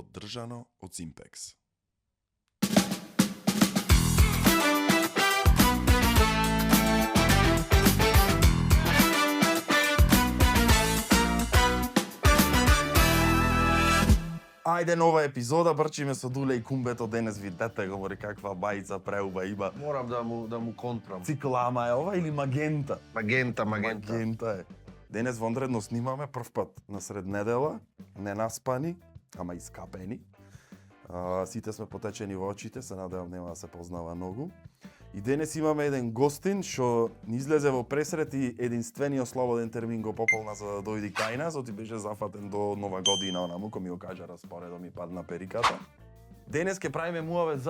поддржано од Simpex. Ајде нова епизода, брчиме со Дуле и Кумбето, денес видете говори каква бајца преуба има. Морам да му контрам. Циклама е ова или магента? Магента. Магента е. Денес вонредно снимаме прв пат на сред недела, не наспани, ама искапени. Сите сме потечени во очите, се надевам нема да се познава многу. И денес имаме еден гостин што ни излезе во пресрет и единствениот слободен термин го пополна за да дојде кај нас, оти беше зафатен до нова година, онаму кој ми го кажа распоредо ми падна периката. Денес ќе правиме муавет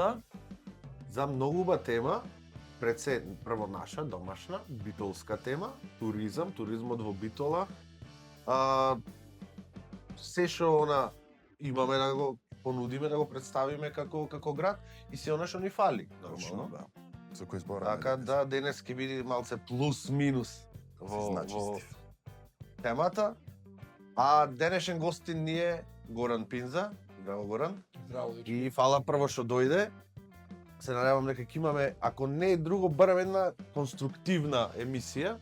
За многу уба тема, пред се прво наша домашна битолска тема, туризмот во Битола. Се што имаме да го понудиме, да го представиме како град и се она што ни фали, нормално. Да. Со кој збораме? Така да денес ќе биде малце плюс-минус во темата. А денешен гостин ни е Горан Пинза. Здраво, Горан. Здраво, дечки. И фала прво што дојде. Се надевам дека ќе имаме, ако не е друго, барем една конструктивна емисија,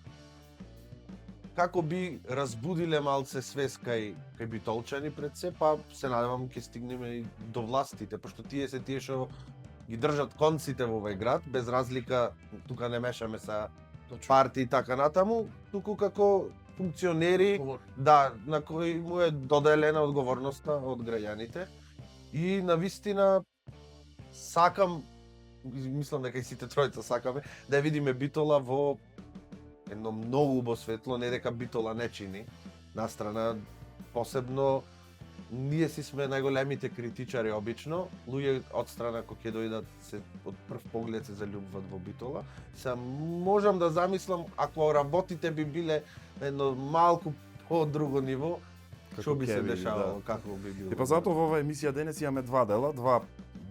како би разбудиле малце свест кај битолчани пред се, па се надевам ќе стигнеме и до властите, пошто тие што ги држат конците во овој град, без разлика, тука не мешаме са партии и така натаму, туку како функционери, да, на кои му е доделена одговорноста од граѓаните. И навистина сакам, мислам дека и сите тројца сакаме, да ја видиме Битола во едно многу убаво светло, не дека Битола не чини, настрана посебно ние си сме најголемите критичари обично, луѓе од страна кои ќе дојдат се од прв поглед се заљубват во Битола. Се можам да замислам ако работите би биле на едно малку по друго ниво, што би се дешавало, како би било. И па затоа во оваа емисија денес имаме два дела,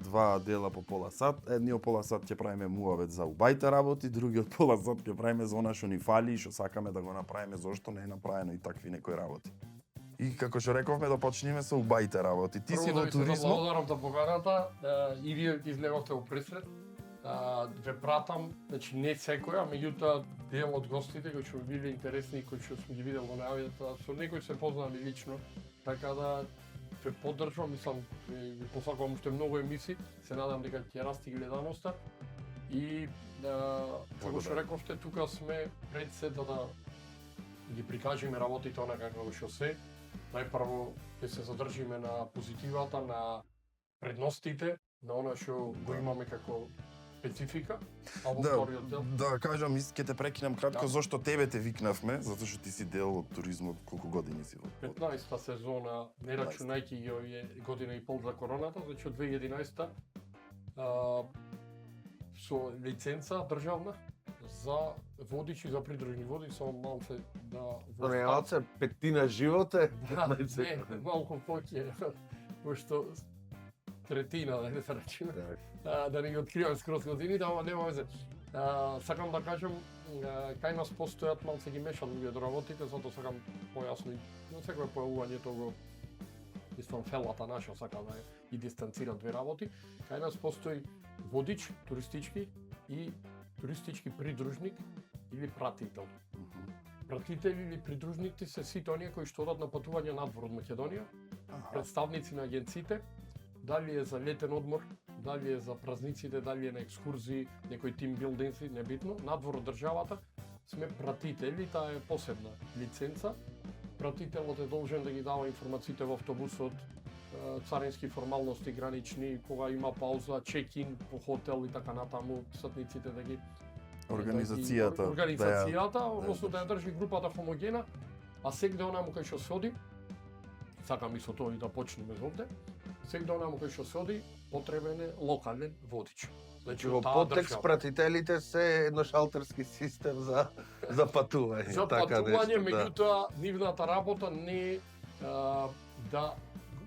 два дела по пола сат. Едниот пола сат ќе правиме муавет за убајте работи, другиот пола сат ќе правиме за она што ни фали и што сакаме да го направиме, зошто не е направено и такви некои работи. И како што рековме да почнеме со убајте работи. Ти си во туризмот. Прво да ви се за поканата, и вие излеговте во пресрет. Ве пратам, значи не секој, а меѓутоа дел од гостите кои што биле интересни, кои што сум ги видел во најавите, со некој се познаваме лично, така да ве поддржувам, мислам, ви посакувам уште многу емисии, се надам дека ќе расти гледаноста. И како што рековте, тука сме пред се да ги прикажеме работите онака како што се. Најпрво ќе се задржиме на позитивата, на предностите, на она што го имаме како специфика, а во вториот дел. Да кажам, ќе те прекинам кратко, Да. зошто тебе те викнавме, затоа што ти си дел од туризмот, колку години си во? 15-та сезона, не рачунајќи ги овие година и пол за короната, значи од 2011-та со лиценца државна за водичи, за придружни води, само малце да... Малце, петина живот е. Да, не, малку поќе, пошто третина, да не се речеме. Да не ги откривам скроз годините, ама нема везе. Сакам да кажам, кај нас постојат малце ги мешат луѓето работите, затоа сакам појасно и на секој појавувањето го истон фелата наша сака да и дистанцира две работи. Кај нас постои водич туристички и туристички придружник или пратител. Пратители или придружници се сите оние кои што одат на патување надвор од Македонија, представници на агенциите, дали е за летен одмор, дали е за празниците, дали е на екскурзии, некои тимбилдинси, небитно, надвор од државата, сме пратители, таа е посебна лиценца. Пратителот е должен да ги дава информациите во автобусот, царински формалности гранични, кога има пауза, чек-ин по хотел и така натаму, сатниците да ги Организацијата, односно да ја држи групата хомогена, а сегде онаму кај што се оди, сакам и со тоа и да почнеме овде, сегде онаму кај што се оди, потребен е локален водич. Значи во подтекст пратителите се едно шалтерски систем за патување. За патување, меѓутоа нивната работа не е да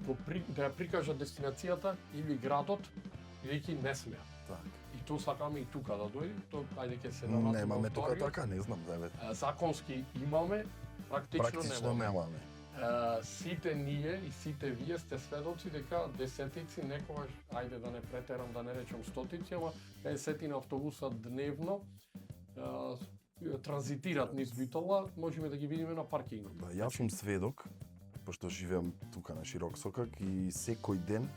ја прикажат дестинацијата или градот, бидејќи не смеат. И тоа сакаме и тука да дојде, тоа ајде ќе се навратиме. Немаме тука така, не знам, да бе. Законски имаме, практично немаме. Сите ние и сите вие сте сведоци дека десетици, некогаш, ајде да не претерам, да не речем стотици, ама 50 на автобуса дневно транзитираат низ Битола, можеме да ги видиме на паркингот. Да, јас сум сведок, пошто живеам тука на Широк Сокак и секој ден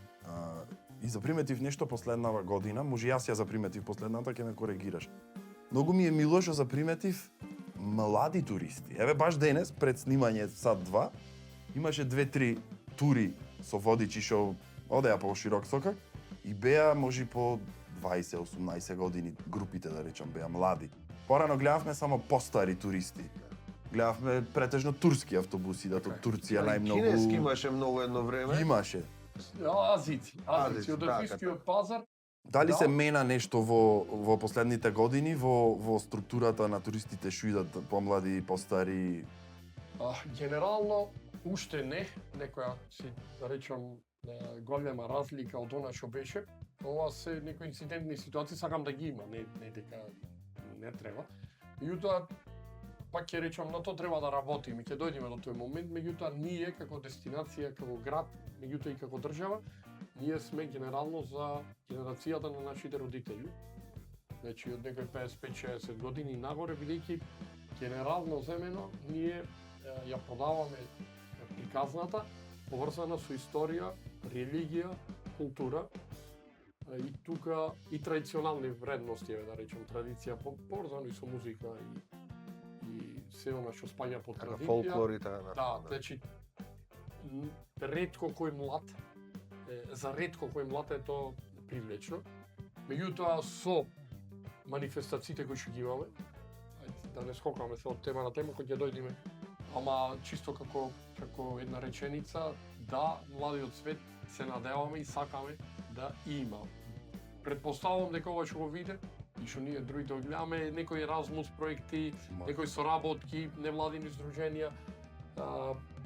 и заприметив нешто последнава година, може јас ја заприметив последната, ќе ме коригираш. Многу ми е мило што заприметив млади туристи. Еве баш денес пред снимање сат 2 имаше 2-3 тури со водичи што одеа по Широк Сокак и беа може по 20-18 години, групите да речам беа млади. Порано гледавме само постари туристи. Гледавме претежно турски автобуси, да од Турција најмногу Кинески имаше многу едно време. имаше. Азици, Азици, од така, азискиот пазар. Дали Да. се мена нешто во последните години во структурата на туристите што идат помлади и постари? Генерално уште не, некоја си да речам голема разлика од она што беше. Ова се некои инцидентни ситуации, сакам да ги има, не дека не треба. Меѓутоа, пак ќе речам, на тоа треба да работиме, ќе дојдеме до тој момент, меѓутоа ние како дестинација, како град, меѓутоа и како држава, ние сме генерално за генерацијата на нашите родители. Значи од некои 55-60 години нагоре, бидејќи генерално земено ние ја продаваме приказната, поврзана со историја, религија, култура и тука и традиционални вредности, да речем, традиција поврзано и со музика и се она што спаѓа под Така традиција. фолклор и така Да, натаму. значи ретко кој млад, за ретко кој млад е тоа привлечно. Меѓутоа со манифестациите кои што ги имаме, ајде да не скокаме се од тема на тема кој ќе дојдеме, ама чисто како една реченица, да, младиот свет се надеваме и сакаме да има. Предпоставувам дека ова што го виде и што ние другите го гледаме, некои Еразмус проекти, некои соработки, невладини здруженија,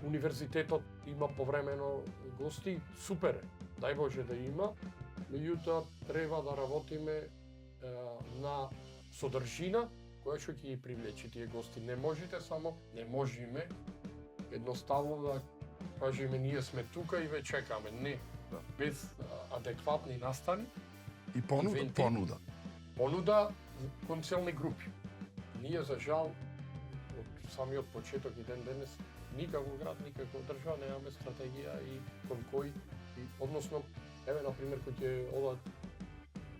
универзитетот има повремено гости, супер е, дај Боже да има, меѓутоа треба да работиме на содржина која што ќе ги привлече тие гости. Не можете само, не можеме едноставно да кажеме ние сме тука и ве чекаме. Не, без адекватни настани, И Ивенти. понуда. кон целни групи. Ние за жал од самиот почеток и ден денес никако град, никако држава немаме стратегија и кон кој односно еве на пример кој ќе ова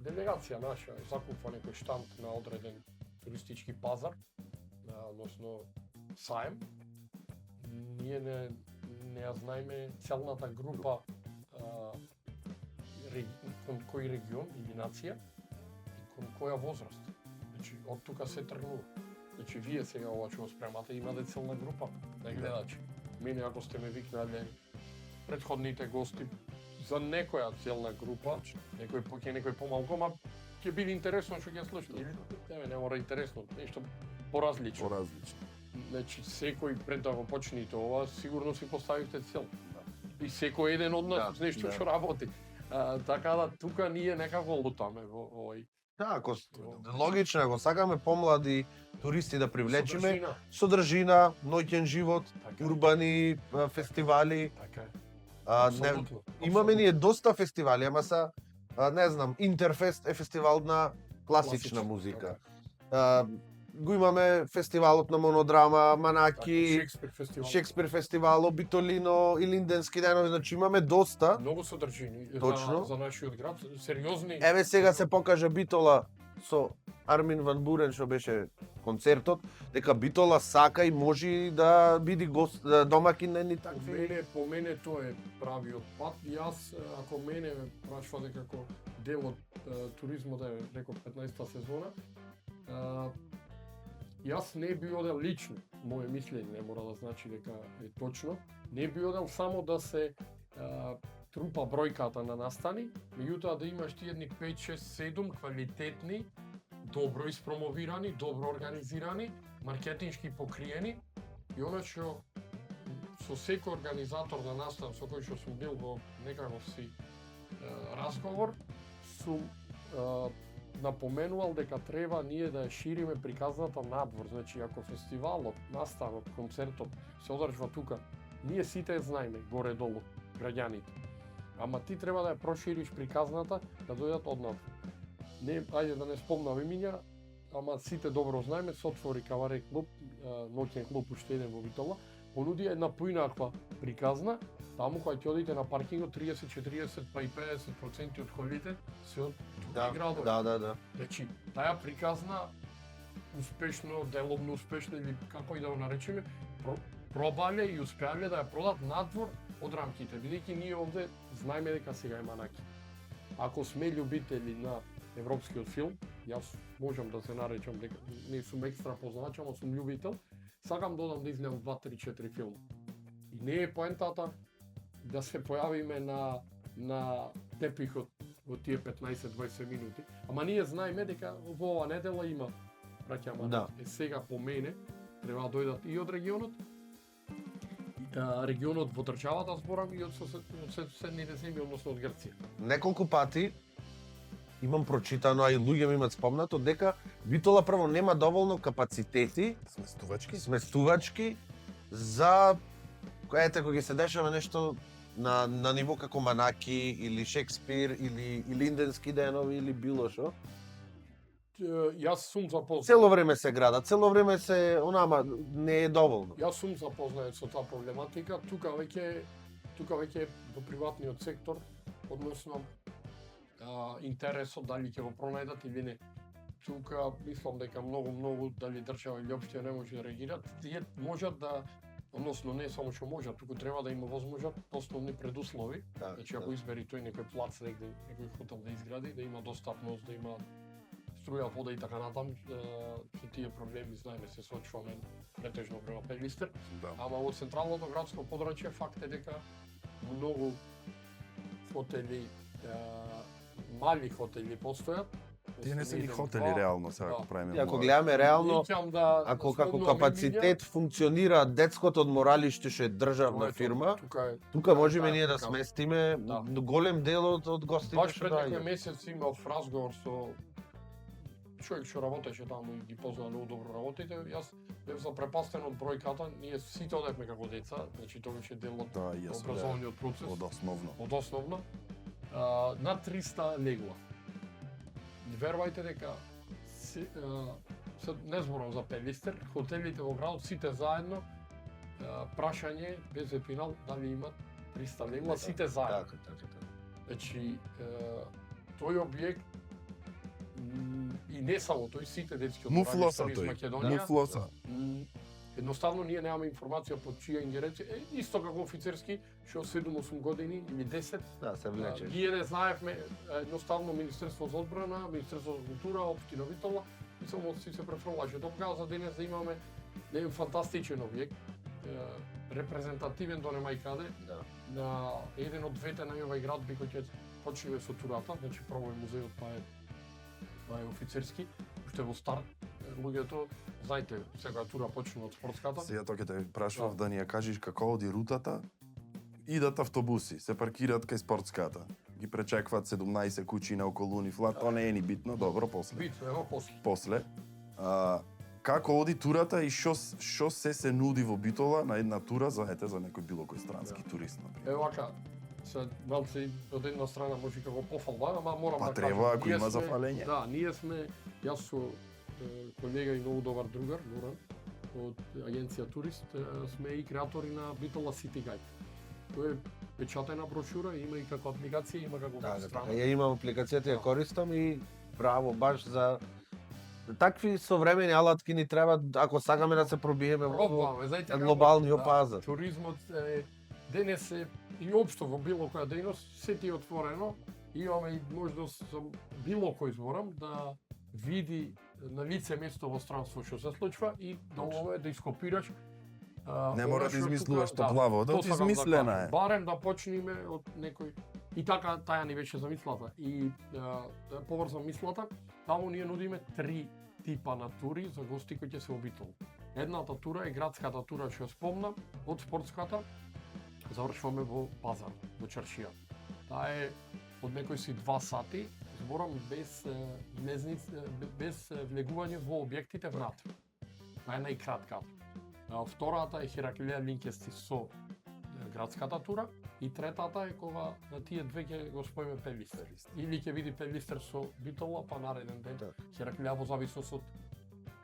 делегација наша закупува некој штанд на одреден туристички пазар, односно саем, ние не ја знаеме целната група кон кој регион или нација и кон која возраст. Значи, од тука се тргнува. Значи, вие сега ова што го спремате, имате целна група на гледачи. Мене, ако сте ме викнале предходните гости за некоја целна група, некој помалку, ама ќе биде интересно што ќе слушате. Не мора интересно, нешто поразлично. Поразлично. Значи, секој пред да го почнете ова, сигурно си поставивте цел. И секој еден од нас нешто што работи. Така да тука ние некако лутаме во овој. Да, ако логично, ако сакаме помлади туристи да привлечиме, Содржина. содржина, ноќен живот, Така. урбани фестивали. Така е. Не, Апсолутно. имаме ние доста фестивали, ама са, не знам, Интерфест е фестивал на класична музика. Го имаме фестивалот на монодрама, Манаки, Шекспир фестивал. Шекспир фестивал, Битолино и Линденски денови, значи имаме доста. Многу содржини Точно. за нашиот град, сериозни. Еве сега се покажа Битола со Армин ван Бурен што беше концертот, дека Битола сака и може да биде гост, домакин на едни такви. По мене тоа е правиот пат. Јас, ако мене ме прашува дека како дел од туризмот, да реков 15-та сезона, јас не би одел лично, моје мислење, не мора да значи дека е точно, не би одел само да се трупа бројката на настани, меѓутоа да имаш ти едни 5, 6, 7 квалитетни, добро испромовирани, добро организирани, маркетиншки покриени и она што со секој организатор на настан со кој што сум бил во некаков си разговор, сум напоменувал дека треба ние да ја шириме приказната надвор. Значи, ако фестивалот, настанот, концертот се одржува тука ние сите ја знаеме горе-долу граѓаните. Ама ти треба да ја прошириш приказната да дојдат однад. Не, ајде да не спомнам имиња, ама сите добро знаеме, се отвори каваре клуб, ноќен клуб уште еден во Битола, понуди една поинаква приказна, таму кога ќе одите на паркингот 30, 40 па и 50% од колите се од други градови. Да. Значи, таа приказна успешно, деловно успешно или како и да го наречеме, пробале и успеале да ја продат надвор од рамките, бидејќи ние овде знаеме дека сега е манаки. Ако сме љубители на европскиот филм, јас можам да се наречам дека не сум екстра познач, ама сум љубител, сакам да одам да изгледам 2, 3, 4 филм. И не е поентата да се појавиме на тепихот во тие 15-20 минути, ама ние знаеме дека во оваа недела има браќа манаки. Да. Сега по мене треба да дојдат и од регионот, регионот во државата зборам и од соседните земји, односно од Грција. Неколку пати имам прочитано, а и луѓе ми имаат спомнато дека Битола прво нема доволно капацитети, сместувачки за ете кога ќе се дешава нешто на ниво како Манаки или Шекспир или Линденски денови или било што. Јас сум запознат. Цело време се града, цело време се онама не е доволно. Јас сум запознат со таа проблематика. Тука веќе во приватниот сектор, односно интересот дали ќе го пронајдат или не. Тука мислам дека многу дали држава или општина не може да реагираат. Тие можат да, односно не само што можат, туку треба да има возможат основни предуслови. Да, Значи ако избери тој некој плац негде, некој хотел да изгради, да има достапност, да има струја, вода и така натам, со тие проблеми знаеме се соочуваме претежно према Пелистер. Да. Ама во централното градско подрачје факт е дека многу хотели, мали хотели постојат. Тие не се ни Еден, хотели два. реално сега Да. ако правиме. И ако мора. гледаме реално, Мислам да ако како основно капацитет функционира детското одморалиште што е државна Ето, фирма, тука можеме ние да така. сместиме Да. голем дел од гостите Баш што пред некој доаѓаат. месец имав разговор со човек што работеше таму и ги познава многу добро работите. Јас бев запрепастен од бројката, ние сите одевме како деца, значи тоа беше дел од Да, и јас образовниот процес. од основно. Од основно, над 300 легла. Верувајте дека не зборам за Пелистер, хотелите во градот сите заедно, прашање без епинал дали имат 300 легла, сите заедно. Така. Значи, тој објект и не само тој, сите детски Муфлоса одморалишта из тој. Македонија, Муфлоса. едноставно ние немаме информација под чија ингеренција, исто како офицерски, што 7-8 години или 10, Да, се влече. ние не знаевме, едноставно Министерство за одбрана, Министерство за култура, Општина Битола, и само си се префрлаше. Тоа за денес да имаме еден фантастичен објект, репрезентативен до немај каде, Да. на еден од двете најувај градби кој ќе почнеме со турата, значи прво е музеот, па е офицерски, уште во старт луѓето, знаете, секоја тура почнува од спортската. Сега тоа ќе те прашував Да. да ни ја кажеш како оди рутата. Идат автобуси, се паркираат кај спортската. Ги пречекваат 17 куќи наоколу нив, тоа не е ни битно, добро, после. Битно, ево после. После, како оди турата и што се нуди во Битола на една тура за некој било кој странски турист, например. Ево вака, се малце од една страна може како пофалба, ама морам Па да треба, кажам. ако ние има сме- зафалење. Да, ние сме, јас со колега и многу добар другар, Горан, од агенција Турист, сме и креатори на Битола City Guide. Тоа е печатена брошура, има и како апликација, има како Така, страна. ја имам апликацијата, ја користам и браво баш за такви современи алатки ни треба ако сакаме да се пробиеме во Пробуваме, знаете како, глобалниот пазар. Туризмот денес е и општо во било која дејност се ти е отворено. Имаме и можност за било кој зборам да види на лице место во странство што се случва и да овој да ископираш. Не она мора да што измислуваш тука- топлаво, да тоа сакам измислена кажам. е. Барем да почнеме од некој и така таја ни беше замислата. И да поврзам мислата, таму ние нудиме 3 типа на тури за гости кои ќе се обител. Едната тура е градската тура што ја спомнам, од спортската завршуваме во пазар, во чаршија. Таа е од некои си 2 сати, зборам без без влегување во објектите внатре. Таа е најкратката. Втората е Хераклија Линкести со градската тура и третата е кога на тие две ќе го споиме Пелистер. Или ќе види Пелистер со Битола, па нареден ден Так. ќе раклја во зависност од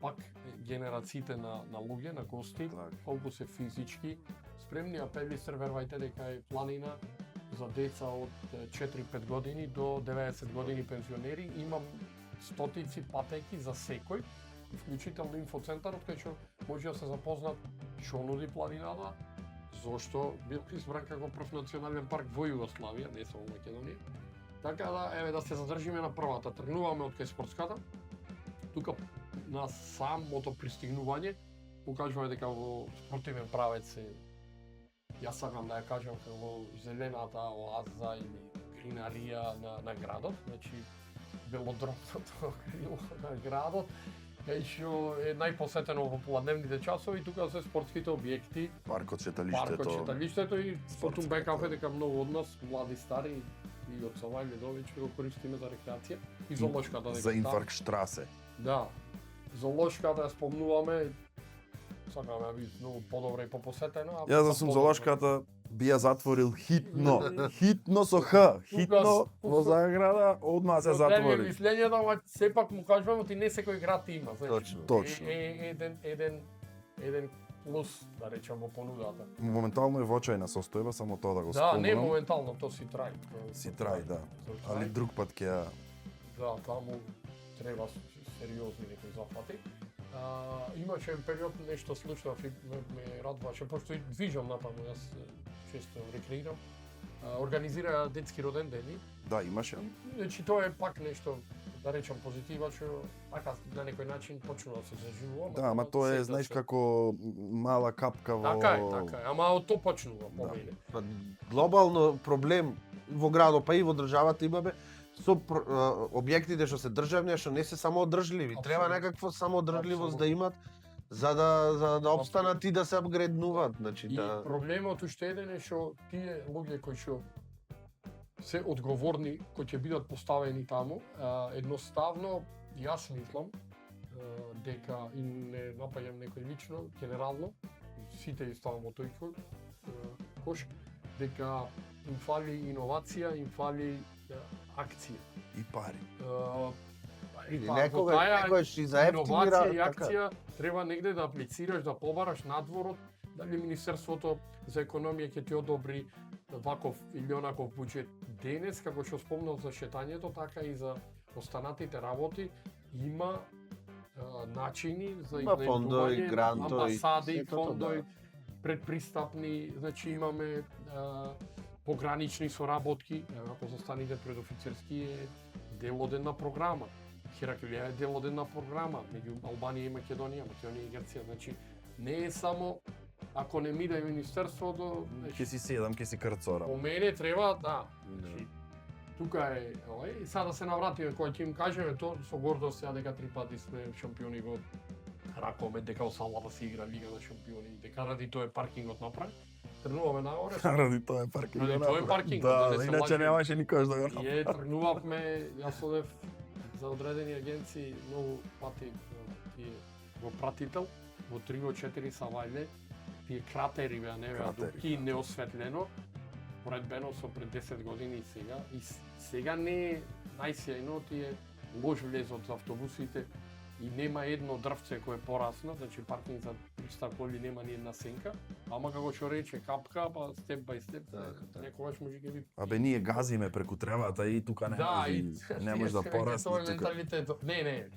пак генерациите на луѓе, на гости, Так. колку се физички спремни, а Пелистер верувајте дека е планина за деца од 4-5 години до 90 години пензионери. Имам стотици патеки за секој, вклучително инфоцентарот кај што може да се запознат што нуди планината, зошто бил избран како прв национален парк во Југославија, не само во Македонија. Така да, еве да се задржиме на првата. Тргнуваме од кај спортската. Тука на самото пристигнување покажува дека во спортивен правец е, јас сакам да ја кажам како во зелената оаза или гринарија на градот, значи белодробното крило на градот, кај што е најпосетено во попладневните часови, тука се спортските објекти, Паркот, читалиштето. паркот, читалиштето и спортска Тутун Бе кафе, кафе. дека многу од нас, млади, стари и од Савај Ледович, го користиме за рекреација. И зоолошката дека За таа- инфаркт штрасе. Да. Зоолошката ја спомнуваме, сакаме да биде многу подобра и попосетена. а Јас да па сум подобра. зоолошката би ја затворил хитно. Хитно со Х. Хитно во заграда, одма се Затвори. затвори. Мислењето, ама сепак му кажуваме, ти не секој град има. Значи, Точно. Точно. Еден плюс, да речам, во понудата. Моментално е во очајна состојба, само тоа да го Да, не спомнам. моментално, то си трај. То- Си трај, да. То трај. Али друг пат ќе ја... Да, таму треба сериозни некои зафати. Имаше еден период нешто слушнав и ме радваше, пошто и движам натаму, јас често рекреирам. Организира детски роден дени. Да, имаше. Значи тоа е пак нешто, да речам, позитива, што така на некој начин почнува да се заживува. Да, ама тоа е, знаеш, како мала капка во... Така е, така е. Ама од тоа почнува по Да. мене. Па, глобално проблем во градот, па и во државата имаме со објектите што се државни, а што не се самоодржливи. Треба Апсолутно. некаква самоодржливост Апсолутно. да имат за да обстанат и да се апгрейднуваат, значи И да проблемот уште еден е што тие луѓе кои што се одговорни, кои ќе бидат поставени таму, едноставно јас мислам дека и не напаѓам некој лично, генерално, сите ги ставам во тој кош, дека им фали иновација, им фали акција. И пари. или Па, во некогаш и за иновација и ефтинира акција треба негде да аплицираш, да побараш надворот, дали Министерството за економија ќе ти одобри ваков или онаков буџет. Денес, како што спомнав за шетањето, така и за останатите работи, има начини за Има фондови, изнемување, грантови, амбасади, сето тоа, фондови, предпристапни, значи имаме погранични соработки, ако застаните предофицерски е делоденна програма. Хераклија е делоденна програма меѓу Албанија и Македонија, Македонија и Грција. Значи не е само ако не ми да министерството, Ќе си седам, ќе си карцорам. по мене треба да. Значи, тука е, и сега да се навратиме кој ќе им кажеме то со гордост сега дека 3 пати сме шампиони во Ракомет, дека осамата се игра Лига на шампиони, дека ради тоа е паркингот направи. Тренуваме нагоре. Ради тоа е паркинг. Ради тоа е паркинг, да Да, не се иначе лажеме. немаше никош да го И направи. тргнувавме, јас одев за одредени агенции многу пати тие во пратител, во 3-4 Савајле, тие кратери беа не беа Кратери, дупки и неосветлено, поредбено со пред 10 години и сега. И сега не е најсјајно, тие лош влезот за автобусите и нема едно дрвце кое е порасно, значи паркинг за 300 коли нема ни една сенка, ама како што рече капка, па степ бај степ, Така. некогаш може ќе ви Абе ние газиме преку тревата и тука не да, не може да порасне тоа е тука. менталитетот. Не,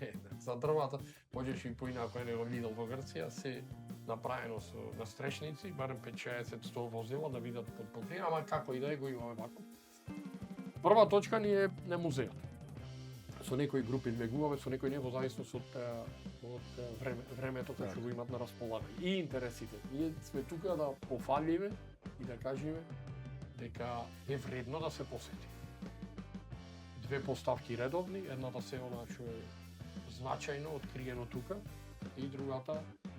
за дрвата можеш и поинако него Lidl во Грција се направено со настречници, барем 50-60-100 возила да видат под потребна, ама како и да е го имаме вако. Прва точка ни е на музејот. Со некои групи влегуваме, со некои не, во зависност од времето кое што го имат на располагање. И интересите. Ние сме тука да пофалиме и да кажеме дека е вредно да се посети. Две поставки редовни, едната се она што е значајно откриено тука и другата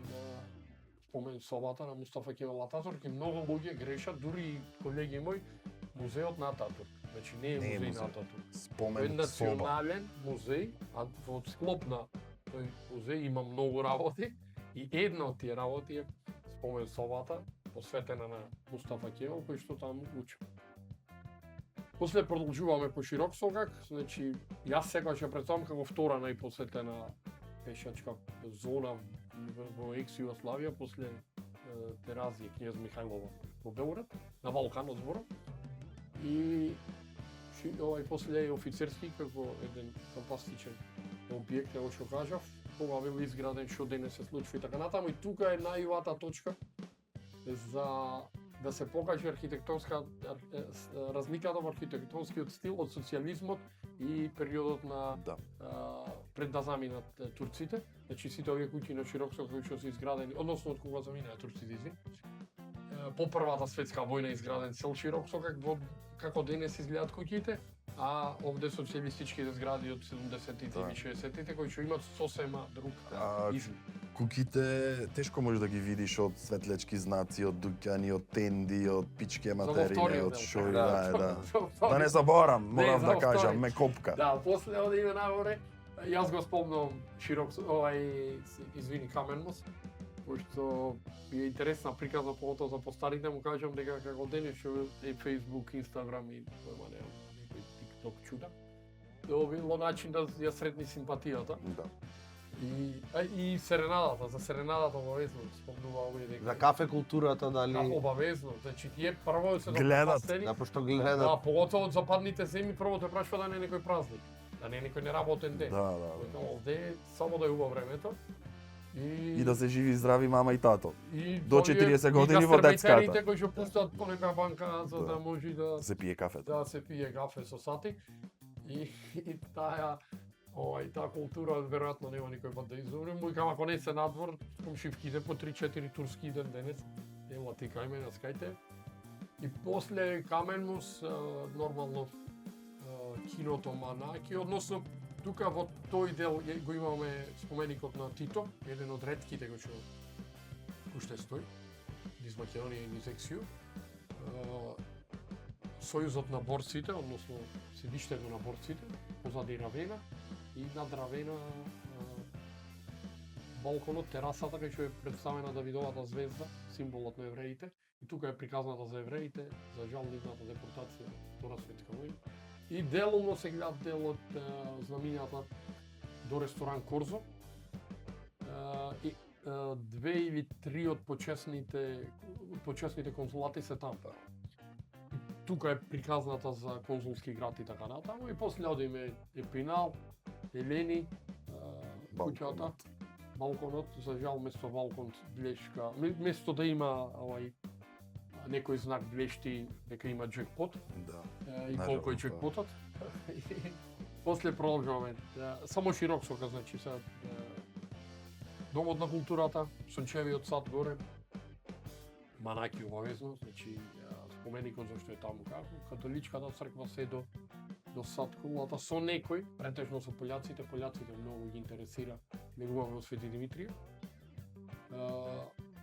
на спомен собата на Мустафа Кемал Ататурк и многу луѓе грешат, дури и колеги мои, музеот на Ататурк. Значи не е Не е музеј музеј. на Ататурк. Тој е Спомен соба. национален музеј, а во склоп на тој музеј има многу работи и една од тие работи е спомен собата посветена на Мустафа Кемал, кој што таму учи. После продолжуваме по широк сокак, значи јас секогаш ја представам како втора најпосетена пешачка зона во екс-Југославија после Теразија књез Михајлова во Белград, на Балканот зборам. И после е офицерски како еден фантастичен објект, како што кажав, кога бил изграден што денес се случува и така натаму. И тука е најубавата точка за да се покаже архитектонска разликата во архитектонскиот стил од социјализмот и периодот на пред да заминат турците. Значи сите овие куќи на широк сокак кои што се изградени, односно од кога заминаа турците, по првата светска војна изграден цел широк сокак во како денес изгледаат куќите, а овде социјалистичките згради од 70-тите и 60-тите кои што имаат сосема друг изглед. Куќите тешко можеш да ги видиш од светлечки знаци, од дуќани, од тенди, од пички материи, од шој, да не заборам, морам да кажам, ме копка. Да, после оде име нагоре, јас го спомнам широк, Камен мост, кој што е интересна приказна поготово за постарите, му кажам дека како денес што е Facebook, Instagram и некој TikTok чуда, тоа било начин да ја сретни симпатијата. Да. И серенадата, за серенадата обавезно спомнува овие дека. За кафе културата дали? Да, обавезно, значи тие прво се гледат, да, пошто гледат. Да, поготово од западните земји прво те прашува да не е некој празник, да не е некој неработен ден. Да. Овде само да е убаво времето. И да се живи здрави мама и тато. До 40 години во детската. И кои што пуштаат по нека банка за да може да се пие кафе. Да се пие кафе со сати. И таа култура веројатно нема никој пат да изумре. Му ако не се надвор, комшивките по 3-4 турски ден денес. Ела ти кај мене, скајте. И после Камен мост нормално киното Манаки, односно тука во тој дел го имаме споменикот на Тито, еден од ретките кој што уште стои, низ Македонија и низ Ексију. Сојузот на борците, односно седиштето на борците, позади Равена и над Равена балконот, терасата кај што е представена Давидовата звезда, символот на евреите. И тука е приказната за евреите, за жал нивната депортација во Втора светска војна. И делумно се гледат дел од знамињата до ресторан Корзо. И 2 или 3 од почесните конзулати се таму. Тука е приказната за конзулски град и така натаму. И после одиме Епинал, Елени, куќата, балконот, за жал место балкон блешка, место да има некој знак блешти дека има джекпот. Да. И колку е джекпотот. После продолжуваме. Само широк сокак, значи се Домот на културата, Сончевиот сад горе, Манаки обавезно, значи споменикот зашто е таму како, католичката црква се до сад кулата со некој, претежно со пољаците многу ги интересира негуваме во Свети Димитрија.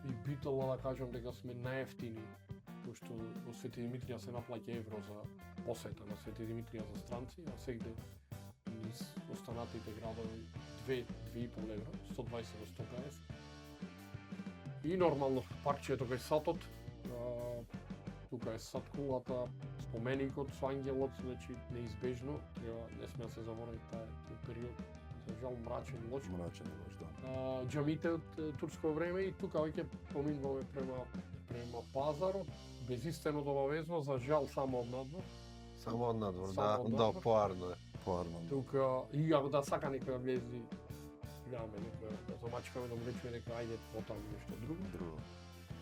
И битало да кажам дека сме најефтини, пошто во Свети Димитрија се наплаќа евро за посета на Свети Димитрија за странци, а сегде низ останатите градови 2,5 евро, 120 до 150. И нормално паркчето кај сатот, тука е сад кулата, споменикот со ангелот, значи неизбежно, не сме да се заборави тај период, за жал мрачен и лош. Да. Џамите од турско време и тука веќе поминуваме према пазарот, безистеното обавезно, за жал само од надвор. Само од надвор, да, поарно е. Тука, и ако да сака некој да влези, гледаме некој, да замачкаме, да му речеме некој, ајде потам нешто друго.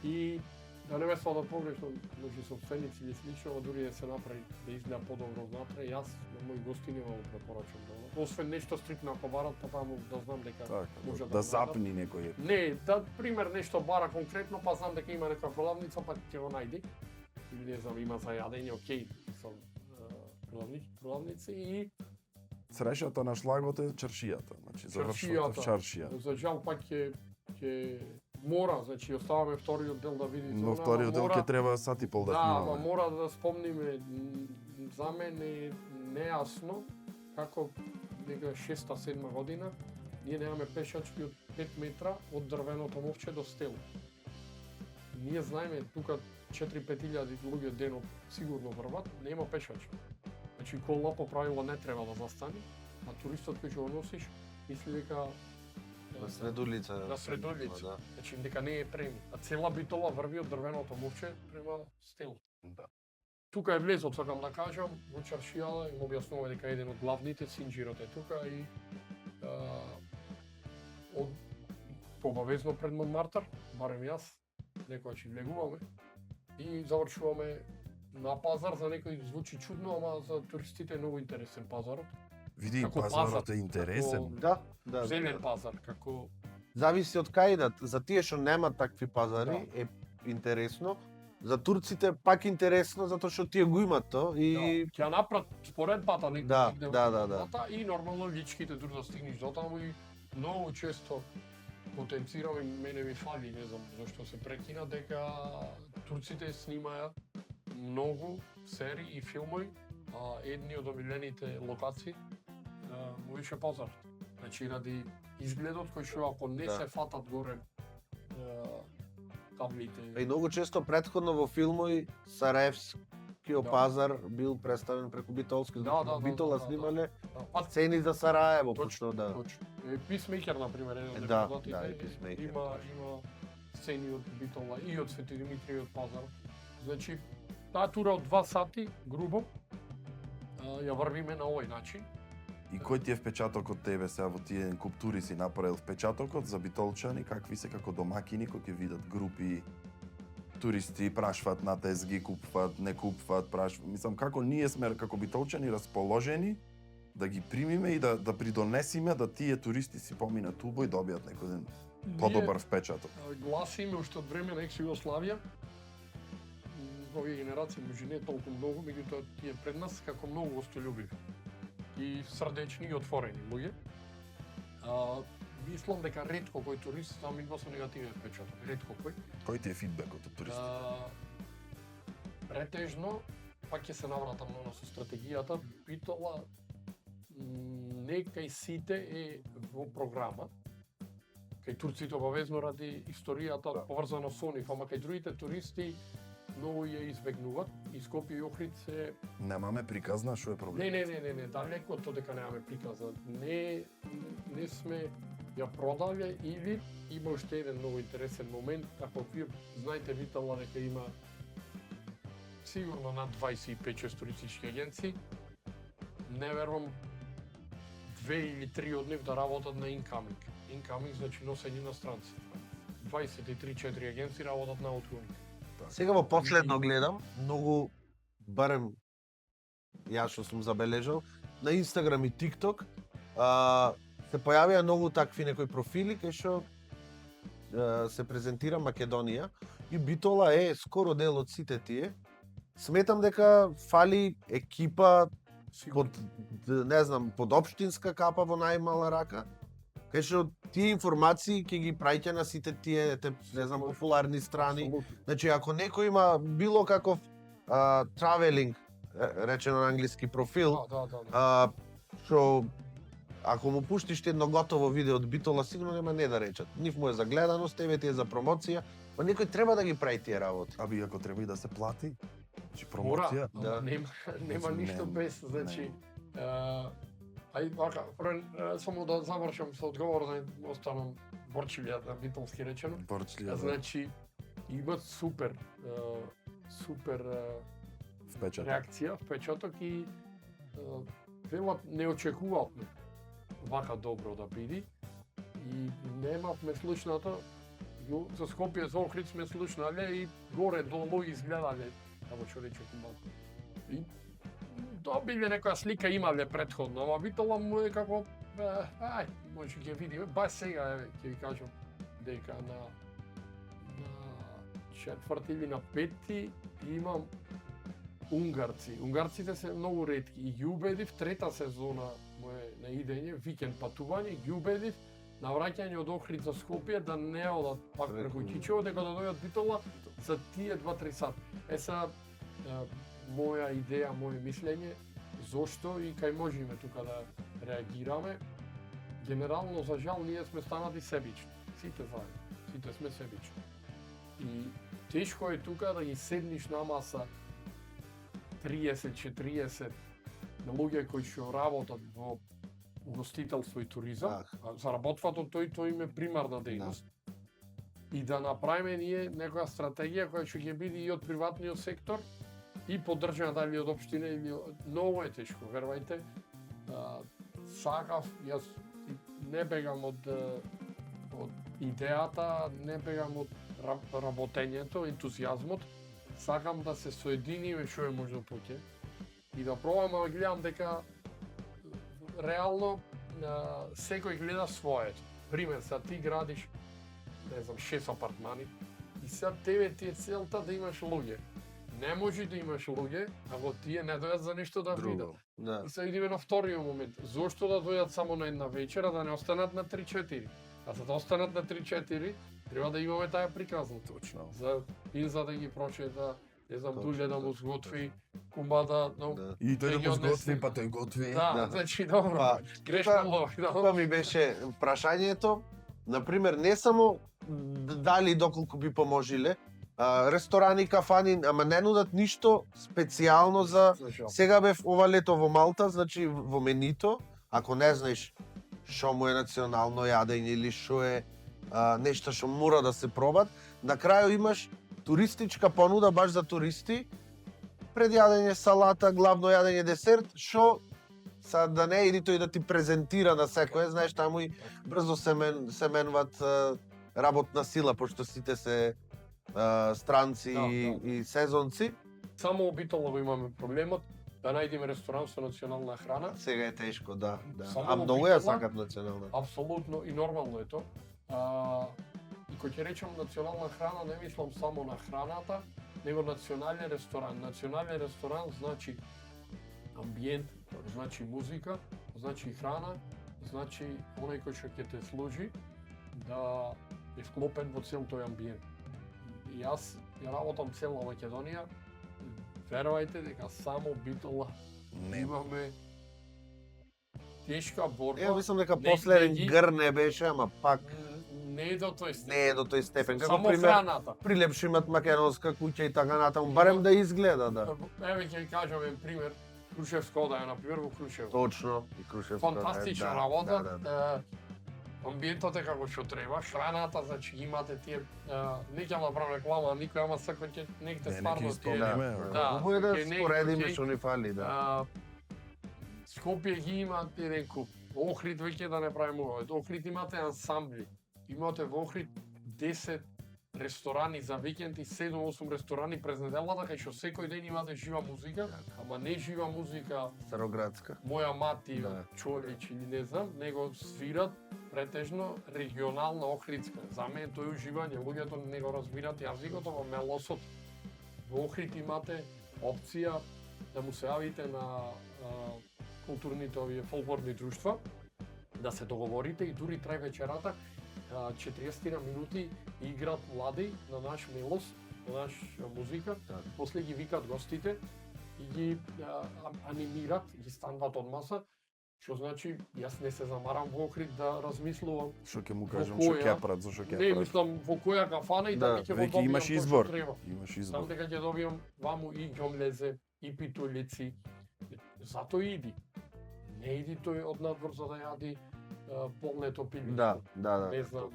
И да не ме свадат погрешно, може собственици или слично, дури да се направи да изгледа подобро внатре, јас на мои гости нема го препорачам да. Освен нешто стрикно ако барат, па таму да знам дека може да запни некој. Не, да пример нешто бара конкретно, па знам дека има некоја продавница, па ќе го најди. Или не знам, има за јадење, окей, со продавници и срешата на шлагот е чаршијата, значи завршувате в чаршија. За жал пак ќе мора, значи оставаме вториот дел да видите. Но вториот дел ќе треба сат и пол да снимаме. Да, мора да спомниме, за мене е нејасно како нека 6-7 година ние немаме пешачки од 5 метра од дрвеното мовче до стел. ние знаеме тука 4-5 луѓе денот сигурно врват, нема пешачи. Значи кола по правило не треба да застане, а туристот кој ќе го носиш мисли дека На сред улица. на сред улица. Да. Значи дека не е преми. А цела Битола врви од дрвеното мовче према стел. Да. Тука е влезот, сакам да кажам, во чаршијата им објаснува дека еден од главните синџирот е тука и од побавезно пред Монмартар, барем јас, некојаш и влегуваме и завршуваме на пазар, за некој звучи чудно, ама за туристите е многу интересен пазарот. Види, Како пазарот пазар, е интересен. Да, да. Зелен пазар, како Зависи од кај идат. За тие што немаат такви пазари е интересно. За турците пак интересно затоа што тие го имат то и ќе ја направат споредбата некој Да, негде да, во да, да. пата и нормално личките дури да стигнеш до таму и многу често потенцирам и мене ми фали, не знам зашто се прекина, дека турците снимаат многу серии и филмови, а едни од омилените локации му беше пазар. Значи ради изгледот кој што ако не Да. се фатат горе таблите. И многу често претходно во филмови Сараевскиот Да. пазар бил представен преку Битолски, Да, Битола да. снимале Па сцени за Сараево, Точно, почто да. точно. Писмейкер, например, еден од Да, епизодите, да, и Peacemaker, има сцени од Битола и од Свети Димитри и од Пазар. Значи, таа тура од 2 сати, грубо, ја врвиме на овој начин. И кој ти е впечатокот тебе сега во тие еден куп тури си направил впечатокот за битолчани, какви се како домакини кои ќе видат групи туристи, прашваат на тезги, купуваат, не купуваат, прашваат. Мислам како ние сме како битолчани расположени да ги примиме и да придонесиме да тие туристи си поминат убаво и добијат некој ден подобар впечаток. Гласиме уште од време на екс-Југославија. Овие генерации, меѓу не толку многу, меѓутоа тие пред нас како многу гостолюбиви и срдечни и отворени луѓе. Мислам дека ретко кој турист сам идва со негативен впечаток, ретко кој. Кој ти е фидбекот од туристите? Претежно, пак ќе се навратам на со стратегијата, Битола не кај сите е во програма. Кај турците обавезно ради историјата поврзана со нив, ама кај другите туристи многу ја избегнуваат и Скопје и Охрид се Немаме приказна, што е проблем? Не, далеко од тоа дека немаме приказа. Не сме ја продале или има уште еден многу интересен момент, ако вие знаете Битола дека има сигурно над 25 туристички агенции. Не верувам 2 или 3 од нив да работат на incoming. Incoming значи носење на странци. 23-4 агенции работат на outgoing. Сега во последно гледам, многу, барем јас што сум забележал, на Инстаграм и ТикТок се појавија многу такви некои профили кај што се презентира Македонија и Битола е скоро дел од сите тие. Сметам дека фали екипа под, не знам, под општинска капа во најмала рака, кај што тие информации ќе ги праќа на сите тие, не знам, популарни страни. Значи, ако некој има било каков traveling, речено на англиски профил, Да. што ако му пуштиш едно готово видео од Битола, сигурно нема не да речат. Нив му е за гледаност, тебе ти е за промоција, па некој треба да ги прави тие работи. Аби ако треба и да се плати, значи Мора, промоција. да. Нема ништо без, значи ај вака, само да завршам со одговор, да останам борчилија на битолски речено. Борчлија, Значи имат супер впечаток. реакција, впечаток и велат не очекувавме вака добро да биде и немавме слушната за Скопје, за Охрид сме слушнале и горе долу изгледале, како што рече малку. И добиле некоја слика имале претходно, ама Битола му е како ај, може ќе видиме, баш сега еве ќе ви кажам дека на четврти или на петти имам унгарци. Унгарците се многу ретки и ги убедив трета сезона мое на идење, викенд патување, ги убедив на враќање од Охрид за Скопје да не одат пак преку Тичево, дека да дојдат Битола за тие 2-3 сати. Сега моја идеја, моје мислење, зошто и кај можеме тука да реагираме. Генерално, за жал, ние сме станати себични. Сите заедно. Сите сме себични. И Тешко е тука да ги седниш на маса 30-40 на луѓе кои што работат во угостителство и туризам, заработваат од тој им е примарна дејност. И да направиме ние некоја стратегија која ќе ќе биде и од приватниот сектор и поддржана дали од општина или многу е тешко, верувајте. Сакав, јас не бегам од идејата, не бегам од работењето, ентузијазмот. Сакам да се соединиме што е можно поќе и да пробам да гледам дека реално секој гледа своето. Пример, са ти градиш, не знам, 6 апартмани и сега тебе ти е целта да имаш луѓе. Не може да имаш луѓе, ако тие не дојдат за нешто да видат. И сега идеме на вториот момент. Зошто да дојдат само на една вечера, да не останат на 3-4? А за да останат на 3-4, треба да имаме таа приказна. Точно. За пинза да ги прочета, не знам, дуле да му сготви, кумбада, И тој да му сготви, па тој готви. Да, значи добро. Грешно логика. Тоа ми беше прашањето. Например, не само дали доколку би поможиле, ресторани, кафани, ама не нудат ништо специјално за... Сега бев ова лето во Малта, значи во менито, ако не знаеш што му е национално јадење или што е нешто што мора да се пробат, на крају имаш туристичка понуда баш за туристи, пред јадење салата, главно јадење десерт, што са да не иди тој да ти презентира на секој, знаеш, таму и брзо се менуват работна сила, пошто сите се странци и сезонци. Само обително го имаме проблемот да најдеме ресторан со национална храна. Сега е тешко, да. Само многу ја обително, сакат национална. Апсолутно и нормално е тоа. И кога ќе речам национална храна, не мислам само на храната, него национален ресторан. Национален ресторан значи амбиент, значи музика, значи храна, значи оној кој што ќе те служи да е вклопен во цел тој амбиент. И јас ја работам цела Македонија, верувајте дека само битола имаме тешка борба. Ја мислам дека последен гр не беше, ама пак не е до тој степен. не е до тој степен. Како Само пример, храната. Прилепшо имат македонска куќа и така натаму, барем да изгледа, да. Еве ќе ви кажам еден пример. Крушевска одаја, например, во Крушево. Точно, и Крушевска. Фантастична работа. Амбиентот е како што треба, храната, значи имате тие, не ќе направам реклама, никој, ама секој ќе некте стварно тие. Да, хубаво е да споредиме што ни фали, да. Скопје ги има еден куп. Охрид веќе да не правиме ова. Охрид имате ансамбли. Имате во Охрид 10 ресторани за викенд и 7-8 ресторани през неделата, кај што секој ден имате жива музика, ама не жива музика Староградска. Моја мати од Чолич или не знам, него свират претежно регионална охридска. За мене тој уживање, луѓето не го разбират јазикот, ама мелосот. Во Охрид имате опција да му се јавите на културните овие фолклорни друштва, да се договорите и дури трај вечерата 40 минути играат млади на наш мелос, на наш музика, после ги викат гостите и ги анимират, ги станват од маса, што значи јас не се замарам во Охрид да размислувам. Што ќе му кажам, што ќе прат, зашто ќе Не, прат. мислам во која кафана и така ќе го Веќе добијам имаш тоа што избор. треба. Имаш Знам избор. дека ќе добијам ваму и ѓомлезе, и питулици. Зато иди. Не иди тој од надвор за да јади полнето пиле. Да. Не знам,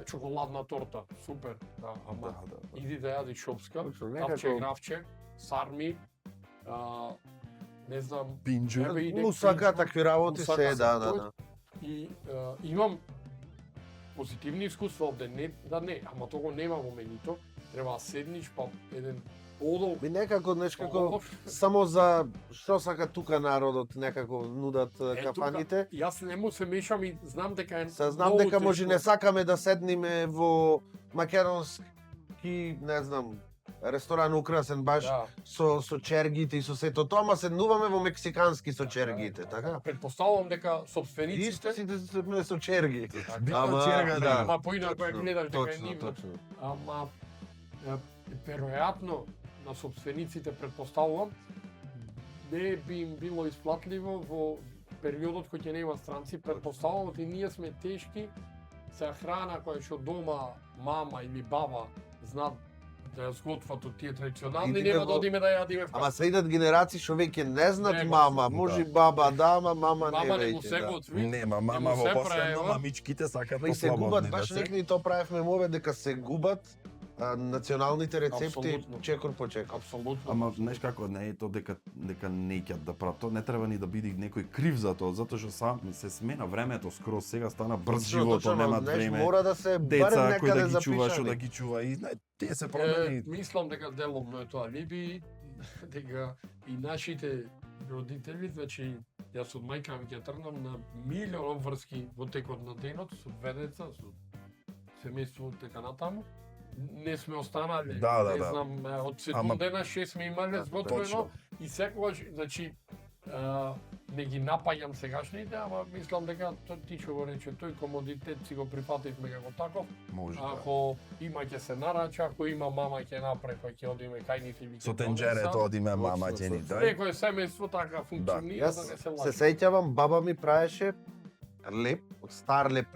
чоколадна торта, супер, да, ама иди да јади шопска, кавче, гравче, сарми, не знам, Пинџер. Мусака, такви работи се, да. И имам позитивни искуства овде, не, ама тоа го нема во менито, треба да седниш, па еден подол. Би некако, како само за што сака тука народот некако нудат кафаните. Јас не му се мешам и знам дека е знам дека може не сакаме да седниме во македонски, не знам, ресторан украсен баш со чергите и со сето тоа, ама седнуваме во мексикански со чергите, така? Предпоставувам дека собствениците сите се со черги. Ама черга, да. Ама поинаку ја гледаш дека е нивно. Ама веројатно на собствениците предпоставувам не би им било исплатливо во периодот кој ќе нема странци, предпоставувам и ние сме тешки за храна која што дома мама или баба знаат да ја сготват од тие традиционални, Идите нема да во- одиме да јадиме Ама се идат генерации што веќе не знаат Не го мама, знаат, може да. баба да, ама мама не Мама не го веќе. се Да. готви. Нема мама Него се во последно, праева. мамичките сакаат Па и се губат, по-слободни баш да се. некои тоа правевме мове дека се губат националните рецепти Апсолутно. чекор по чекор. Апсолутно. Ама знаеш како не е тоа дека не ќат да прават, тоа не треба ни да биде некој крив за тоа, затоа што сам се смена времето скроз, сега стана брз Точно, живот, точно, немат знаеш, време. Мора да се барем Деца кој некаде да ги чува, што запишани. да ги чува и тие се промени. Мислам дека деломно е тоа либи, дека и нашите родители, значи јас од мајка ми ќе тргнам на милион врски во текот на денот со две деца, со семејство така натаму. Не сме останале, Да, не да. знам, од 7 Ама- дена 6 сме имале сготвено Точно. и секогаш, значи, не ги напаѓам сегашните, ама мислам дека ти што го рече, тој комодитет си го прифативме како таков. Може да. Ако има ќе се нарача, ако има мама ќе направи, па ќе одиме кај нив и Со тенџерето одиме мама ќе ни дај. Некој семејство така функционира да не се Јас лажи. се сеќавам, баба ми правеше леп, стар леп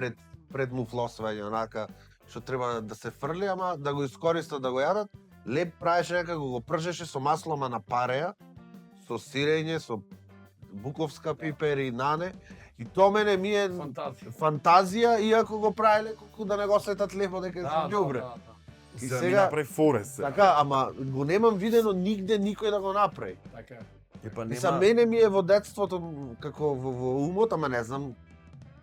пред муфлосвање, онака, што треба да се фрли, ама да го искористат да го јадат. Леп правеше како го пржеше со масло, ама на пареја, со сирење, со буковска пипер и нане. И тоа мене ми е Фантазија. фантазија, иако го правеле колку да не го сетат лепо дека се љубре. И Се ми сега- направи форест. Така, ама го немам видено нигде никој да го направи. Така е. Епа И за мене ми е во детството како во умот, ама не знам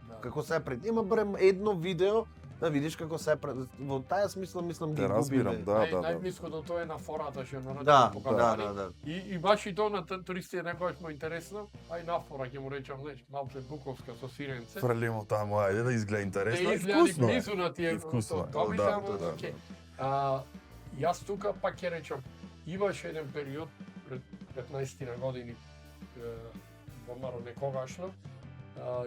Да. како се пред. Има барем едно видео да видиш како се пред. Во таа смисла мислам ги Те разбирам, губиле. да, да. Најблиско до тоа е на фората што на Да, покажани. да. И баш и тоа на туристите некогаш му е интересно, ај на фора ќе му речам, знаеш, малце буковска со сиренце. Фрлимо таму, ајде да изгледа интересно. Да и изгледа вкусно е. близу на тие И вкусно е. Тоа ми Да, само, да, окей. Јас тука пак ќе речам, имаше еден период пред 15 на години во Маро некогашно,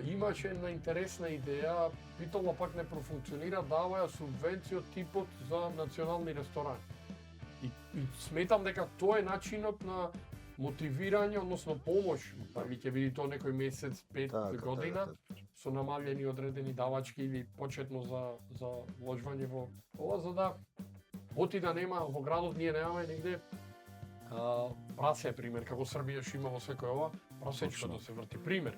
имаше една интересна идеја, Битола пак не профункционира, даваја субвенција од типот за национални ресторани. И сметам дека тоа е начинот на мотивирање, односно помош, па ми ќе биде тоа некој месец, 5 Така, година, така. со намалени одредени давачки или почетно за вложување во ова, за да оти да нема во градот, ние немаме нигде прасе, пример, како Србија што има во секој ова, прасечко Точно. да се врти, пример.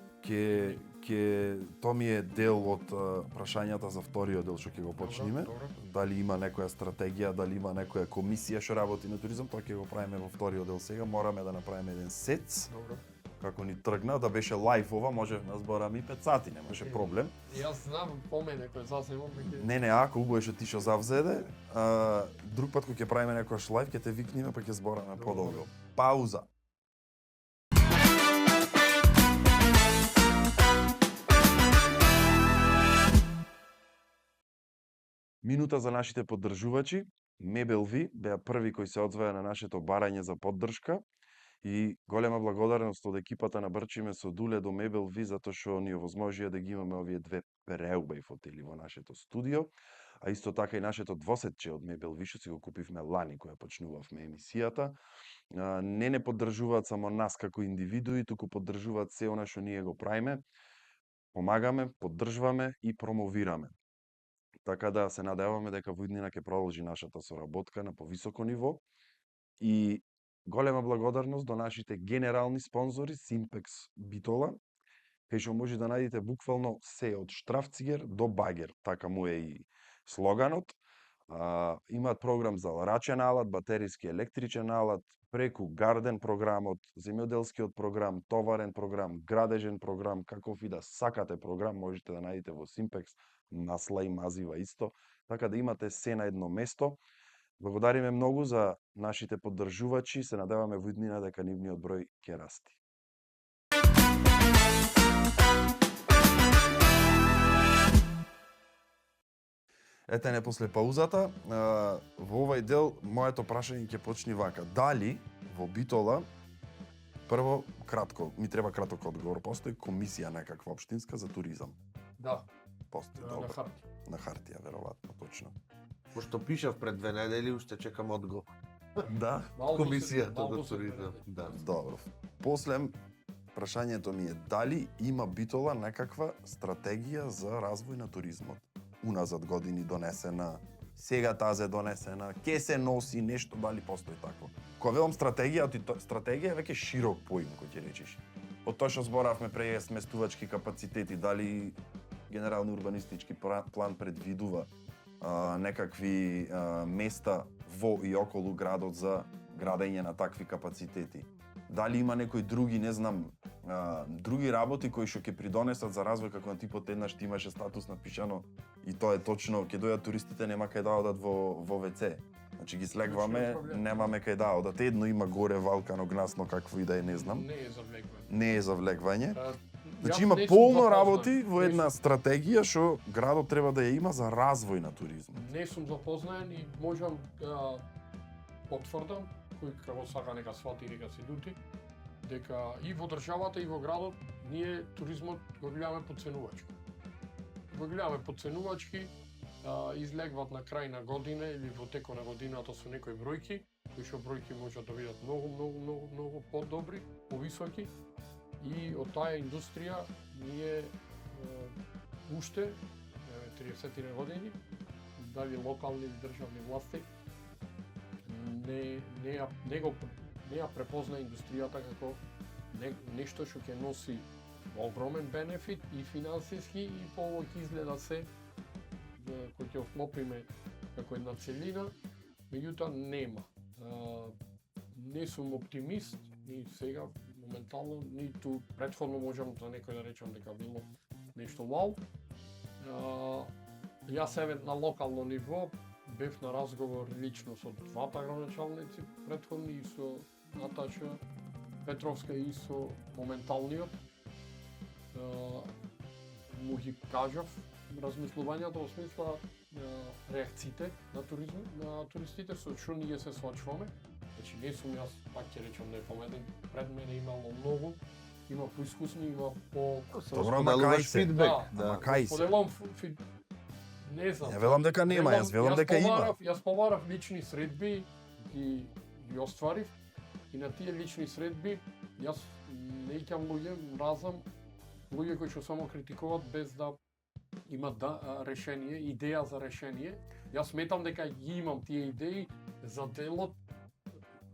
Тоа ми е дел од прашањата за вториот дел што ќе го почнеме. Добро. Дали има некоја стратегија, дали има некоја комисија што работи на туризам, тоа ќе го правиме во вториот дел сега. Мораме да направиме еден сец, Добро. како ни тргна, да беше лајф ова, може да збораме и 5 сати, немаше проблем. Јас знам по мене кој засемам дека Не, ако убаво е што ти што завзеде, друг пат кога ќе правиме некојаш лајф, ќе те викнеме па ќе збораме подолго. Пауза. Минута за нашите поддржувачи. Мебелви беа први кои се одзвоја на нашето барање за поддршка и голема благодарност од екипата на Брчиме со Дуле до Мебелви затоа што ни овозможија да ги имаме овие две преубави фотели во нашето студио, а исто така и нашето двосетче од Мебелви што си го купивме лани која почнувавме емисијата. Не поддржуваат само нас како индивидуи, туку поддржуваат се она што ние го правиме. Помагаме, поддржваме и промовираме. Така да се надеваме дека во иднина ќе продолжи нашата соработка на повисоко ниво и голема благодарност до нашите генерални спонзори Simpex Битола, кај што може да најдете буквално се од штрафцигер до багер, така му е и слоганот. Имаат програм за рачен алат, батериски електричен алат, преку гарден програмот, земјоделскиот програм, товарен програм, градежен програм, каков и да сакате програм можете да најдете во Simpex, масла и мазива исто, така да имате се на едно место. Благодариме многу за нашите поддржувачи, се надеваме во иднина дека нивниот број ќе расти. Ете не после паузата, во овај дел моето прашање ќе почне вака. Дали во Битола, прво кратко, ми треба краток одговор, постои комисија некаква општинска за туризам? да, Постои, на добро. харти. На хартија, веројатно, точно. Пошто пишав пред 2 недели, уште чекам одговор. Да, Малку Комисијата малку за се туризам. предаде. Да. добро. После, прашањето ми е дали има Битола некаква стратегија за развој на туризмот? Уназад години донесена сега таа се донесена, ке се носи нешто, дали постои такво. Кога велам стратегија, стратегија е веќе широк поим кој ќе речеш. Од тоа што зборавме преј сместувачки капацитети, дали генерални урбанистички план предвидува некакви места во и околу градот за градење на такви капацитети. Дали има некои други, не знам, други работи кои што ќе придонесат за развој, како на типот еднаш ти имаше статус напишано и тоа е точно, ќе дојдат туристите, нема кај да одат во ВЦ. Значи ги слегваме, немаме кај да одат. Едно има горе валкано гнасно какво и да е, не знам. Не е завлекување. Не е завлегвање. Значи Јас има не сум полно запознат. работи во една стратегија што градот треба да ја има за развој на туризмот. Не сум запознаен и можам да потврдам, кој како сака нека свати, нека се љути, дека и во државата и во градот ние туризмот го гледаме подценувачки. Го гледаме подценувачки, излегват на крај на година или во текот на годината со некои бројки, кои што бројки можат да бидат многу подобри, повисоки. И од таа индустрија ние уште 30 години, дали локални или државни власти, не ја препозна индустријата како нешто што ќе носи огромен бенефит и финансиски и повеќе изгледа се кој ќе офлопиме како една целина, меѓутоа нема. Не сум оптимист и сега моментално, ниту претходно можам за некој да речам дека било нешто вау. Јас еве на локално ниво бев на разговор лично со двата градоначалници претходни и со Наташа Петровска и со моменталниот. Му ги кажав размислувањата во смисла реакциите на туристите со што ние се соочуваме. Значи не сум јас, пак ќе речам, непаметен, пред мене имало многу, има поискусни, има по... Добро, ама кај се? фидбек. Ама кај се? Споделувам не знам. Не велам дека нема, јас велам дека има. Јас поварав лични средби, ги остварив и на тие лични средби јас не икам луѓе, мразам луѓе кои што само критикуваат без да имат решение, идеја за решение. Јас сметам дека ги имам тие идеи за делот.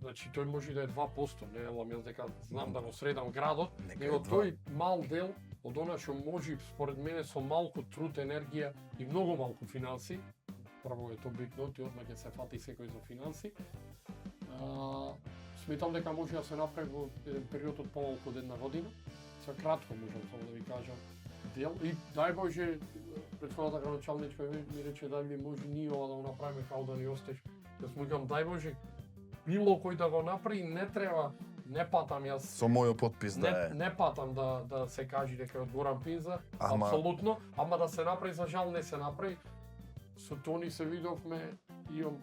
Значи тој може да е 2%, не велам јас дека знам да го средам градот, него тој мал дел од она што може според мене со малку труд, енергија и многу малку финанси, прво е тоа битно, ти одма ќе се фати секој за финанси. Сметам дека може да се направи во еден период од помалку од една година. За кратко можам само да ви кажам дел и дај Боже претходната градоначалничка ми рече дали може ние ова да го направиме како да ни остеш. Јас му кажам дај Боже било кој да го направи, не треба, не патам јас. Со мојот подпис да е. Не патам да се кажи дека е од Горан Пинза, Ама... апсолутно, ама да се направи, за жал не се направи. Со Тони се видовме, имам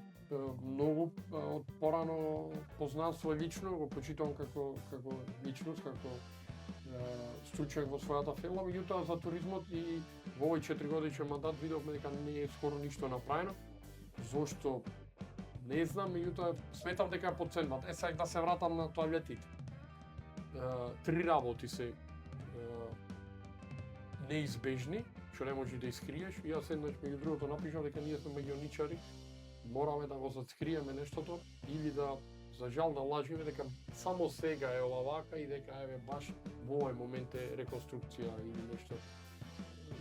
многу од порано познанство лично, го почитувам како личност, како стручнак во својата филма, меѓутоа за туризмот и во овој 4-годишен мандат видовме дека не е скоро ништо направено. Зошто? Не знам, меѓутоа сметам дека е подценуват. Сега да се вратам на тоалетите. 3 работи се неизбежни, што не можеш да искриеш. И јас еднаш меѓу другото напишав дека ние сме меѓуничари, мораме да го зацкриеме нештото или да за жал да лажиме дека само сега е ова вака и дека еве баш во овој момент е реконструкција или нешто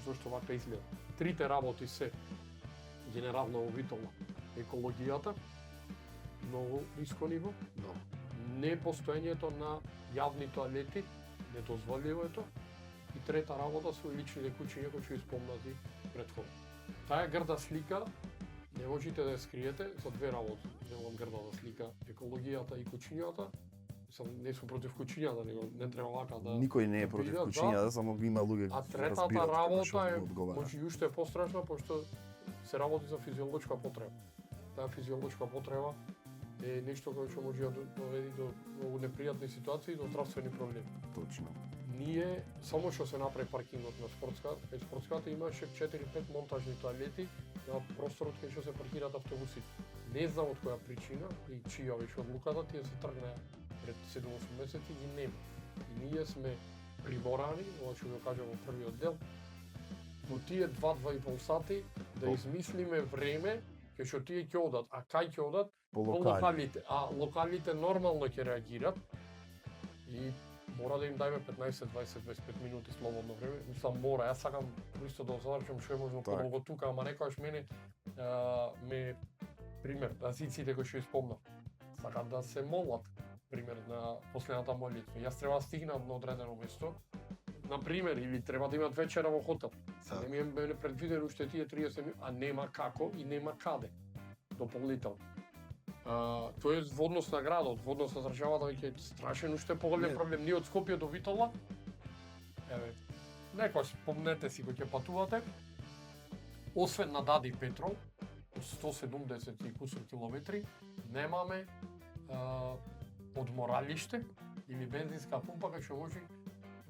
зошто вака изгледа. Трите работи се генерално обително екологијата, многу ниско ниво, непостоењето на јавни тоалети, недозволиво е тоа, и трета работа се личните куќиња кои што испомнати претходно. Таа грда слика не можете да ја скриете за две работи. Немам грдата слика екологијата и куќињата. Не сум против куќињата, него не треба вака да... Никој не е против куќињата, само има луѓе а што третата разбираат работа е, одговара. може и уште пострашна, пошто се работи за физиолошка потреба. Таа физиолошка потреба е нешто кое што може да доведе до многу непријатни ситуации и до здравствени проблеми. Точно. Ние, само што се направи паркингот на спортската имаше 4-5 монтажни тоалети на просторот кај што се паркираат автобусите. Не знам од која причина и чија беше одлуката, тие се тргнаа пред 7-8 месеци и нема. И ние сме приморани, ова што го кажам во првиот дел, во тие 2-2,5 сати да измислиме време кај што тие ќе одат, а кај ќе одат? По По локали. локалите. А локалите нормално ќе реагират и мора да им дајме 15, 20, 25 минути слободно време. Мислам мора, јас сакам исто да осварчам што е можно Так. подолго тука, ама некојаш мене ме пример, азиците кои што испомнав, сакат да се молат, пример на последната молитва. Јас треба да стигнам на одредено место, на пример, или треба да имат вечера во хотел. Се не ми е предвидено уште тие 30 минути, а нема како и нема каде дополнително. Тоа е во однос на градот, во однос на државата веќе е страшен уште поголем Не. проблем. Ние од Скопје до Битола, еве, некојаш спомнете си кога ќе патувате, освен на Дади Петров, од 170 и кусур километри, немаме одморалиште или бензинска пумпа кај што може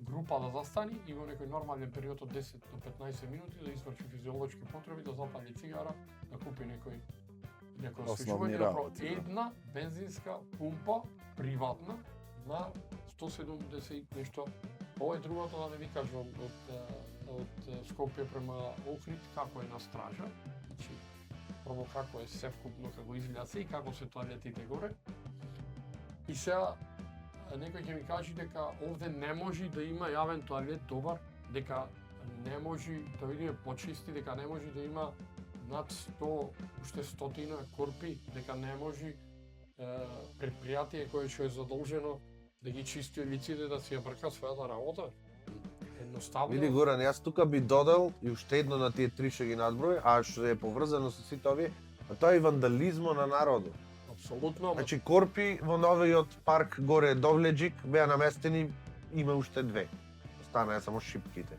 група да застани и во некој нормален период од 10 до 15 минути да изврши физиолошки потреби, да запали цигара, да купи некој Основни освежување, работи, да. една бензинска пумпа приватна на 170 и нешто. Ова е другото да не ви кажувам од Скопје према Охрид како е на стража. Значи, прво како е севкупно, како изгледа се и како се тоалетите горе. И сега некој ќе ми каже дека овде не може да има јавен тоалет добар, дека не може да видиме почисти, дека не може да има над 100, уште стотина корпи, дека не може предпријатие кое што е задолжено да ги чисти улиците, да си ја брка својата работа. Едноставно. Види Горан, јас тука би додал и уште едно на тие три што ги надброи, а што е поврзано со сите овие, а тоа е вандализмо на народот. Апсолутно, ама Значи корпи во новиот парк горе Довлеџик беа наместени, има уште две. Останаа само шипките.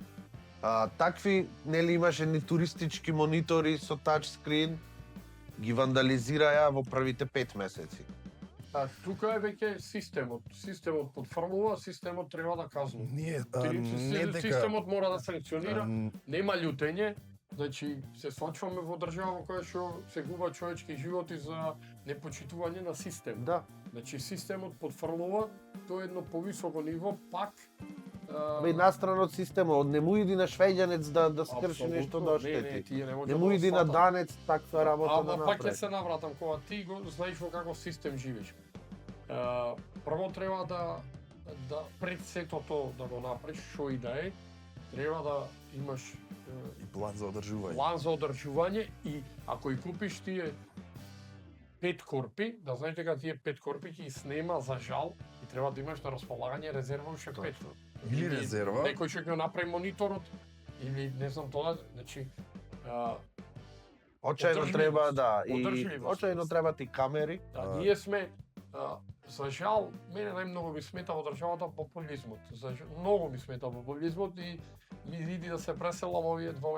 Такви, нели имаше ни туристички монитори со тачскрин, ги вандализираја во првите 5 месеци. тука е веќе системот. Системот подфрлува, системот треба да казнува. Ние, не дека... Системот мора да санкционира, нема љутење. Значи, се сочуваме во држава во која што се губа човечки животи за непочитување на систем. Да. Значи, системот подфрлува, тоа е едно повисоко ниво, пак... Бе, настран од системот, не му иди на швеѓанец да скрши апсолутно, нешто да оштети. Не Не му иди на данец таква работа да Ама пак ќе направи. се навратам, кога ти го знаеш во каков систем живееш. Прво треба да пред сето тоа да го направиш, што и да е, треба да имаш И план за одржување. план за одржување и ако и купиш тие 5 корпи, да знаеш дека тие 5 корпи ќе снема за жал и треба да имаш на располагање резерва уште 5. Или резерва. Некој ќе го направи мониторот или не знам тоа, значи Очајно Одржливост. треба да и Одржливост. очајно треба ти камери. ние сме за жал, мене најмногу ми смета во државата популизмот. Многу ми смета популизмот и ми иди да се преселам овие 2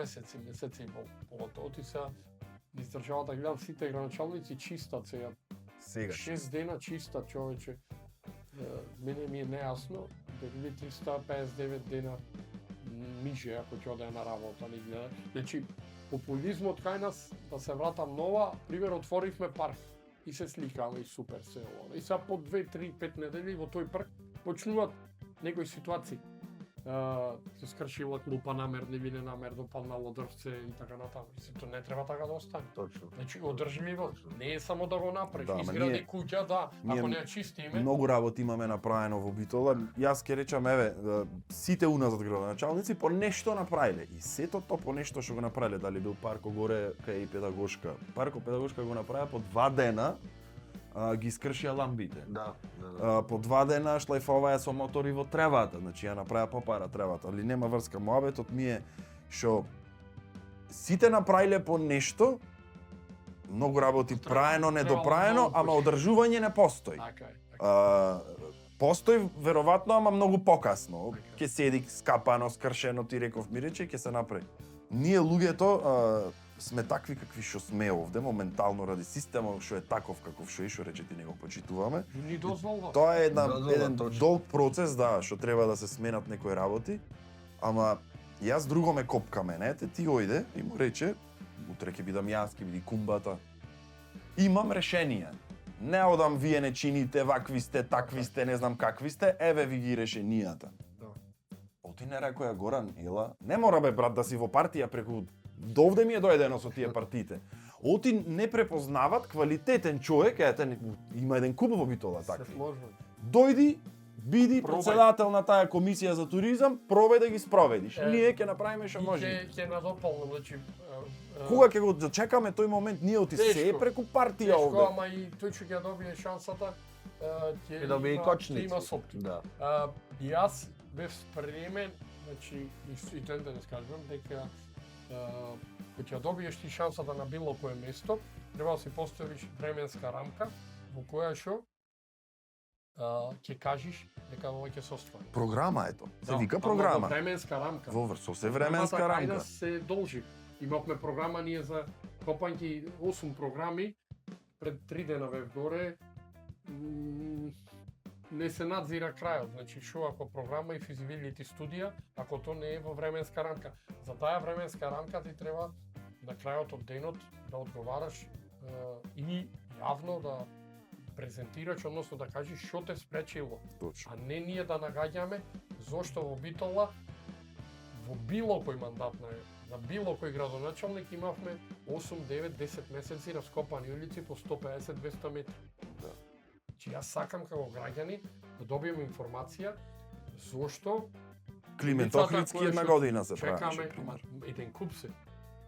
месеци и пол. Поготово ти се низ државата гледам сите граначалници чистат сега. Сега. 6 дена чистат, човече. Мене ми е нејасно, дали 359 дена миже ако ќе оде на работа, не гледа. Значи, популизмот кај нас, да се вратам нова, пример, отворивме парк и се сликаме и супер се ова. И сега по 2, 3, 5 недели во тој парк почнуваат некои ситуации. Се скршила клупа намерно или ненамерно, паднало дрвце и така натаму. Мислам, тоа не треба така да остане. Точно. Значи, одржливо, не е само да го направиш. Да, ама Изгради ние- куќа, да, ние ако не ја чистиме, Многу работи имаме направено во Битола. Јас ќе речам, еве, сите уназад градоначалници по нешто направиле. И сето то по нешто што го направиле, дали бил парко горе кај педагошка. Парко педагошка го направија по 2 дена, ги скршија ламбите. Да. По 2 дена шлајфоваја со мотори во тревата, значи ја направија попара тревата, али нема врска. Моабетот ми е што сите направиле по нешто, многу работи праено, недопраено, многу ама одржување не постои. така е. Така. Постои веројатно, ама многу покасно. Така. Ќе седи скапано, скршено, ти реков ми рече, ќе се направи. Ние луѓето сме такви какви што сме овде, моментално ради системот што е таков каков што е, што рече ти не го почитуваме. Ни дозволува. Тоа е Да, еден точно. долг процес, да, што треба да се сменат некои работи, ама јас друго ме копка мене, ти ојде и му рече, утре ќе бидам јас, ќе биди кумбата. Имам решение. Не одам, вие не чините, вакви сте, такви сте, не знам какви сте, еве ви ги решенијата. Да. Оти не рекоја Горан, ела, не мора бе брат да си во партија преку довде ми е доедено со тие партиите. Оти не препознават квалитетен човек, ете има еден куп во Битола Се такви. сложно. Дојди, биди Пробај. председател на таа комисија за туризам, пробај да ги спроведиш. Е, Ние ќе направиме И што може. ќе надополнам, значи Кога ќе го зачекаме тој момент, ние оти се Тешко. преку партија тешко, овде. ама и тој ќе ја добие шансата, ќе И добие и има- кочници. ќе има сопки. Да. И јас бев спремен, значи и тен да не скажам дека кога ќе ја добиеш ти шансата на било кое место, треба да си поставиш временска рамка во која што ќе кажеш дека ова ќе се оствари. Програма е тоа. Се вика ама програма. во временска рамка. Во врсо се временска Програмата кај рамка. да се должи. Имавме програма ние за копањки 8 програми, пред 3 дена бев горе. Не се надзира крајот, значи шо ако програма и feasibility студија, ако тоа не е во временска рамка. За таа временска рамка ти треба на крајот од денот да одговараш и јавно да презентираш, односно да кажеш што те спречило, Точно. а не ние да нагаѓаме зошто во Битола во било кој мандат на било кој градоначалник имавме 8, 9, 10 месеци раскопани улици по 150-200 метри. Да. Значи јас сакам како граѓани да добием информација зошто Климент улицата Охридски која една што година се чекаме, правеше, ама пример. еден куп се.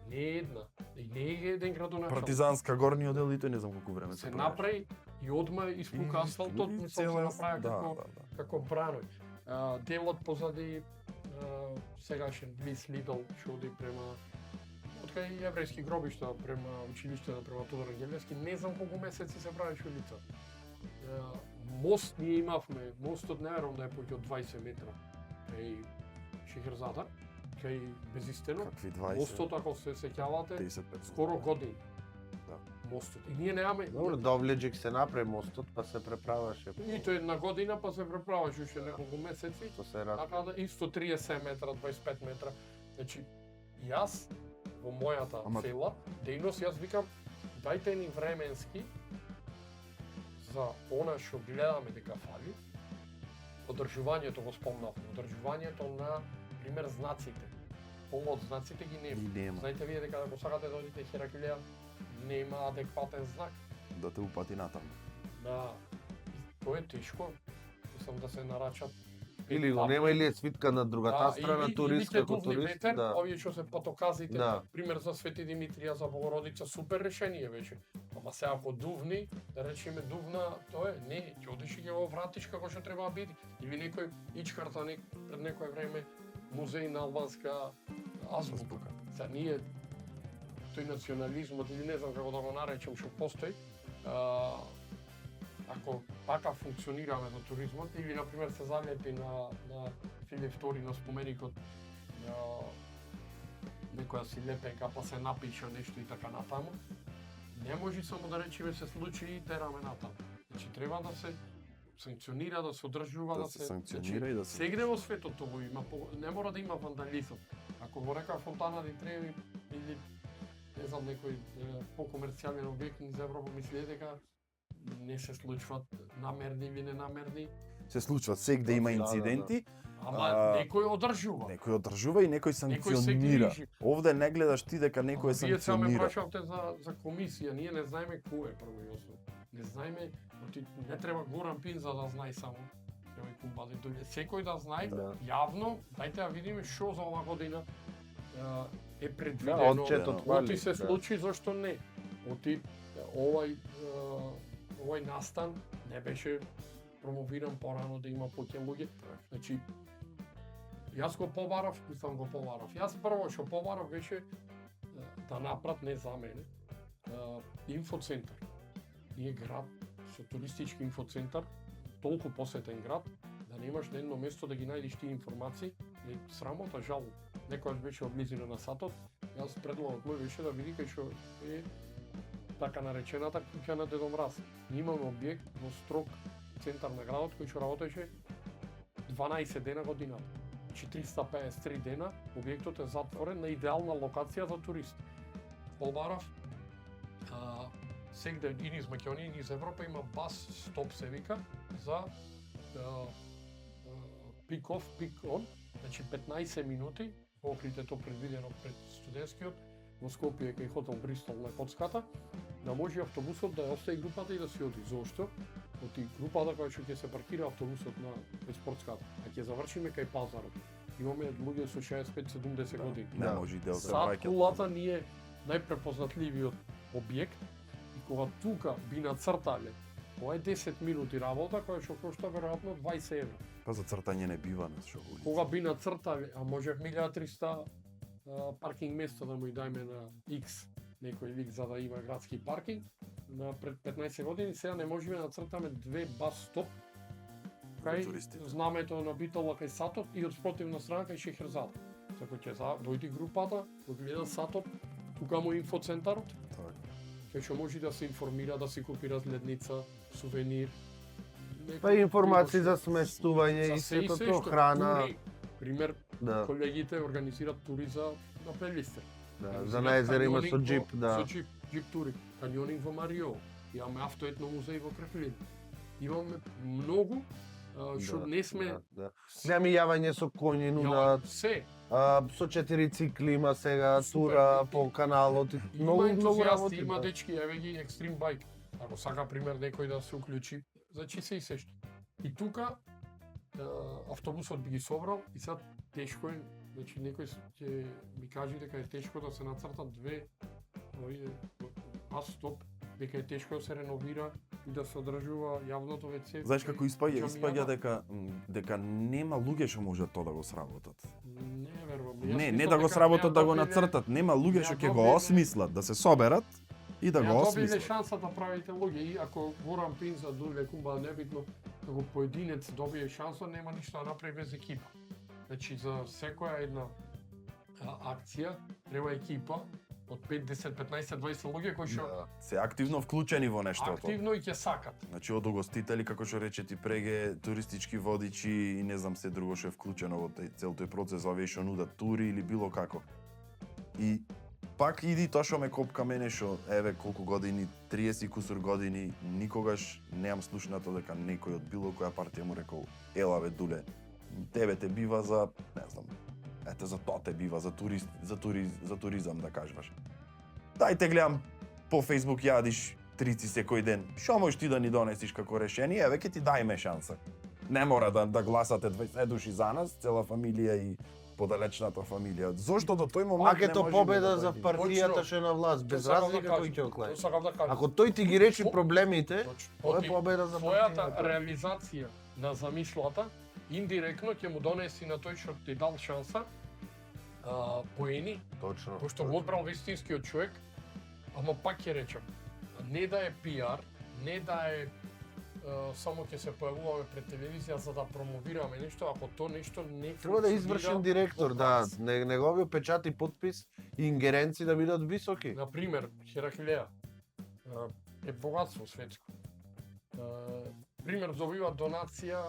Не е една, и не е еден градоначалник. Партизанска горни одел и тој не знам колку време се правеше. направи и одма испука асфалтот, И мислам се цела- направи да, како да, да. како браној. Делот позади сегашен Близ Лидл што оди према откај еврејски гробишта према училиштето према Тодор Ангелевски, не знам колку месеци се правеше улица. Мост ние имавме, мостот не верувам да е поќе од 20 метра кај Шехерзада, кај Безистено. Какви 20? Мостот ако се сеќавате, 35. скоро години. Да. Мостот. И ние немаме Добро, Довлеџик се направи мостот, па се преправаше. нито една година, па се преправаше уште неколку месеци. Што се рад. Така да исто 30 метра, 25 метра. Значи, јас во мојата Ама- цела дејност јас викам дајте ни временски за она што гледаме дека фали. Одржувањето го спомнавме, одржувањето на пример знаците. Полу од знаците ги нема. И нема Знаете вие дека ако сакате да одите Хераклија нема адекватен знак. да те упати натаму. Да, и тоа е тешко. Мислам да се нарачат Или го нема или е свитка на другата страна, турист како турист. ветер, Да. овие што се потоказите, Да. пример за Свети Димитрија, за Богородица, супер решение веќе. Ама се ако дувни, да речеме дувна, тоа е, не, ќе одиш и ќе го вратиш како што треба да биде. Или некој ичкарта пред некое време музеј на албанска азбука. За ние тој национализмот или не знам како да го наречам што постои, ако така функционираме за туризмот или на пример се залепи на Филип II на споменикот некоја си лепенка па се напиша нешто и така натаму, не може само да речеме се случи и тераме натаму. Значи треба да се санкционира, да се одржува, Да се санкционира и да се- Сегде во светот тоа го има, не мора да има вандализам. Ако го река Фонтана ди Треви или не знам некој покомерцијален објект низ Европа, мисли дека не се случват намерни или ненамерни, Се случва сегде има Да, да, да. инциденти, ама некој одржува. некој одржува и некој Некој се санкционира. грижи. Овде не гледаш ти дека некој Вие сега ме санкционира. прашавте за комисија, ние не знаеме кој е прво и основно. Не знаеме, оти не треба Горан Пин за да знае само. Овој кумпади дојде. Секој да знае Да. јавно, дајте да видиме што за оваа година е Да, предвидено. одчетот Да. фали. Оти се да. случи, зашто не? Оти овој настан не беше промовиран порано да има поќе луѓе. Значи, јас го побарав, мислам го побарав. Јас прво што побарав беше да направат не за мене инфоцентар. Ние град со туристички инфоцентар, толку посетен град, да немаш на едно место да ги најдеш тие информации, е срамота, жал. Некојаш беше од близина на сатот, јас предлогот мој беше да види кај што е така наречената куќа на Дедо Мраз. Ние имаме објект во строг центар на градот кој што работеше 12 дена годината. 453 дена објектот е затворен на идеална локација за туристи. Побарав сегде и низ Македонија и низ Европа има бас стоп се вика за пик-оф, пик-он, значи 15 минути, покритето предвидено пред студентскиот, во Скопје кај хотел Бристол на коцката, да може автобусот да ја остави групата и да си оди. Зошто? Оти групата која ќе се паркира автобусот на спортската, а ќе завршиме кај пазарот. Имаме луѓе со 65-70 години. Не Да. може и дел се Сад враќат. кулата ни е најпрепознатливиот објект и кога тука би нацртале, ова е 10 минути работа која што кошта веројатно 20 евра. Па за цртање не бива на шо улица. Кога би нацртале, а може 1300 паркинг места да му и дајме на X некој лик за да има градски паркинг, на пред 15 години сега не можеме да нацртаме 2 бас стоп кај туристите. знамето на Битола кај Сатот и од спротивна страна кај Шехерзад. Така ќе дојди групата, го гледа Сатот, тука му е инфоцентарот, Така. кај што може да се информира, да си купи разгледница, сувенир. Па и информации за сместување и се сето се тоа, што храна. тури. Пример, Да, колегите организираат тури за на Пелистер. да, за на езеро има со джип, да. Со джип тури. Каньонинг во Марио. Имаме автоетно музеј во Крефлин. Имаме многу што Да, не сме да. Гледам и јавање со конји, нудат, се. со 4 цикли има сега, Супер. тура по каналот, и Има многу ентузијасти, работи. има да. дечки, еве ги екстрим байк. Ако сака пример некој да се уклучи, значи се и се што. И тука автобусот би ги собрал и сега тешко е, значи некој ќе ми каже дека е тешко да се нацртат две бас стоп, дека е тешко да се реновира и да се одржува јавното WC. Знаеш како испаѓа? Џамијата. Испаѓа дека нема луѓе што можат тоа да го сработат. Не верувам. Јас Не, мислам не да го дека сработат, да го ја нацртат. Нема луѓе ја што ќе го добиле- осмислат, да се соберат и да го добиле осмислат. шанса да правите луѓе и ако Горан Пинза, Дуле Кумба, небитно, како поединец добие шанса, нема ништо да направи без екипа. Значи за секоја една акција треба екипа од 5, 10, 15, 20 луѓе кои што Да. Се активно вклучени во нештото. активно и ќе сакат. Значи од угостители, како што рече ти преге, туристички водичи и не знам се друго што е вклучено во цел тој процес, овие што нудат тури или било како. И пак иди тоа што ме копка мене што еве колку години, 30 кусур години, никогаш немам слушнато дека некој од било која партија му рекол: "Ела бе Дуле, тебе те бива за, не знам, ете за тоа те бива, за туризам да кажуваш. Дајте гледам по Facebook јадиш трици секој ден. Што можеш ти да ни донесиш како решение? Еве ќе ти дајме шанса. Не мора да гласате 20 души за нас, цела фамилија и подалечната фамилија. Зошто до тој момент Пак е не то можеме победа да за дојдеме? партијата Точно. што е на власт, без Тоа сакам разлика да кој кажам, ќе оклај. тоа сакам да кажам. Ако тој ти ги реши По- проблемите, тоа е Оти, победа за твојата партијата. реализација на замислата индиректно ќе му донеси на тој што ти дал шанса поени, Точно. пошто го одбрал вистинскиот човек, ама пак ќе речам, не да е пиар, не да е само ќе се појавуваме пред телевизија за да промовираме нешто, ако то нешто не Треба да извршен директор, од да, нас. неговиот печат и подпис и ингеренции да бидат високи. Например, Хераклеја е богатство светско. Пример добива донација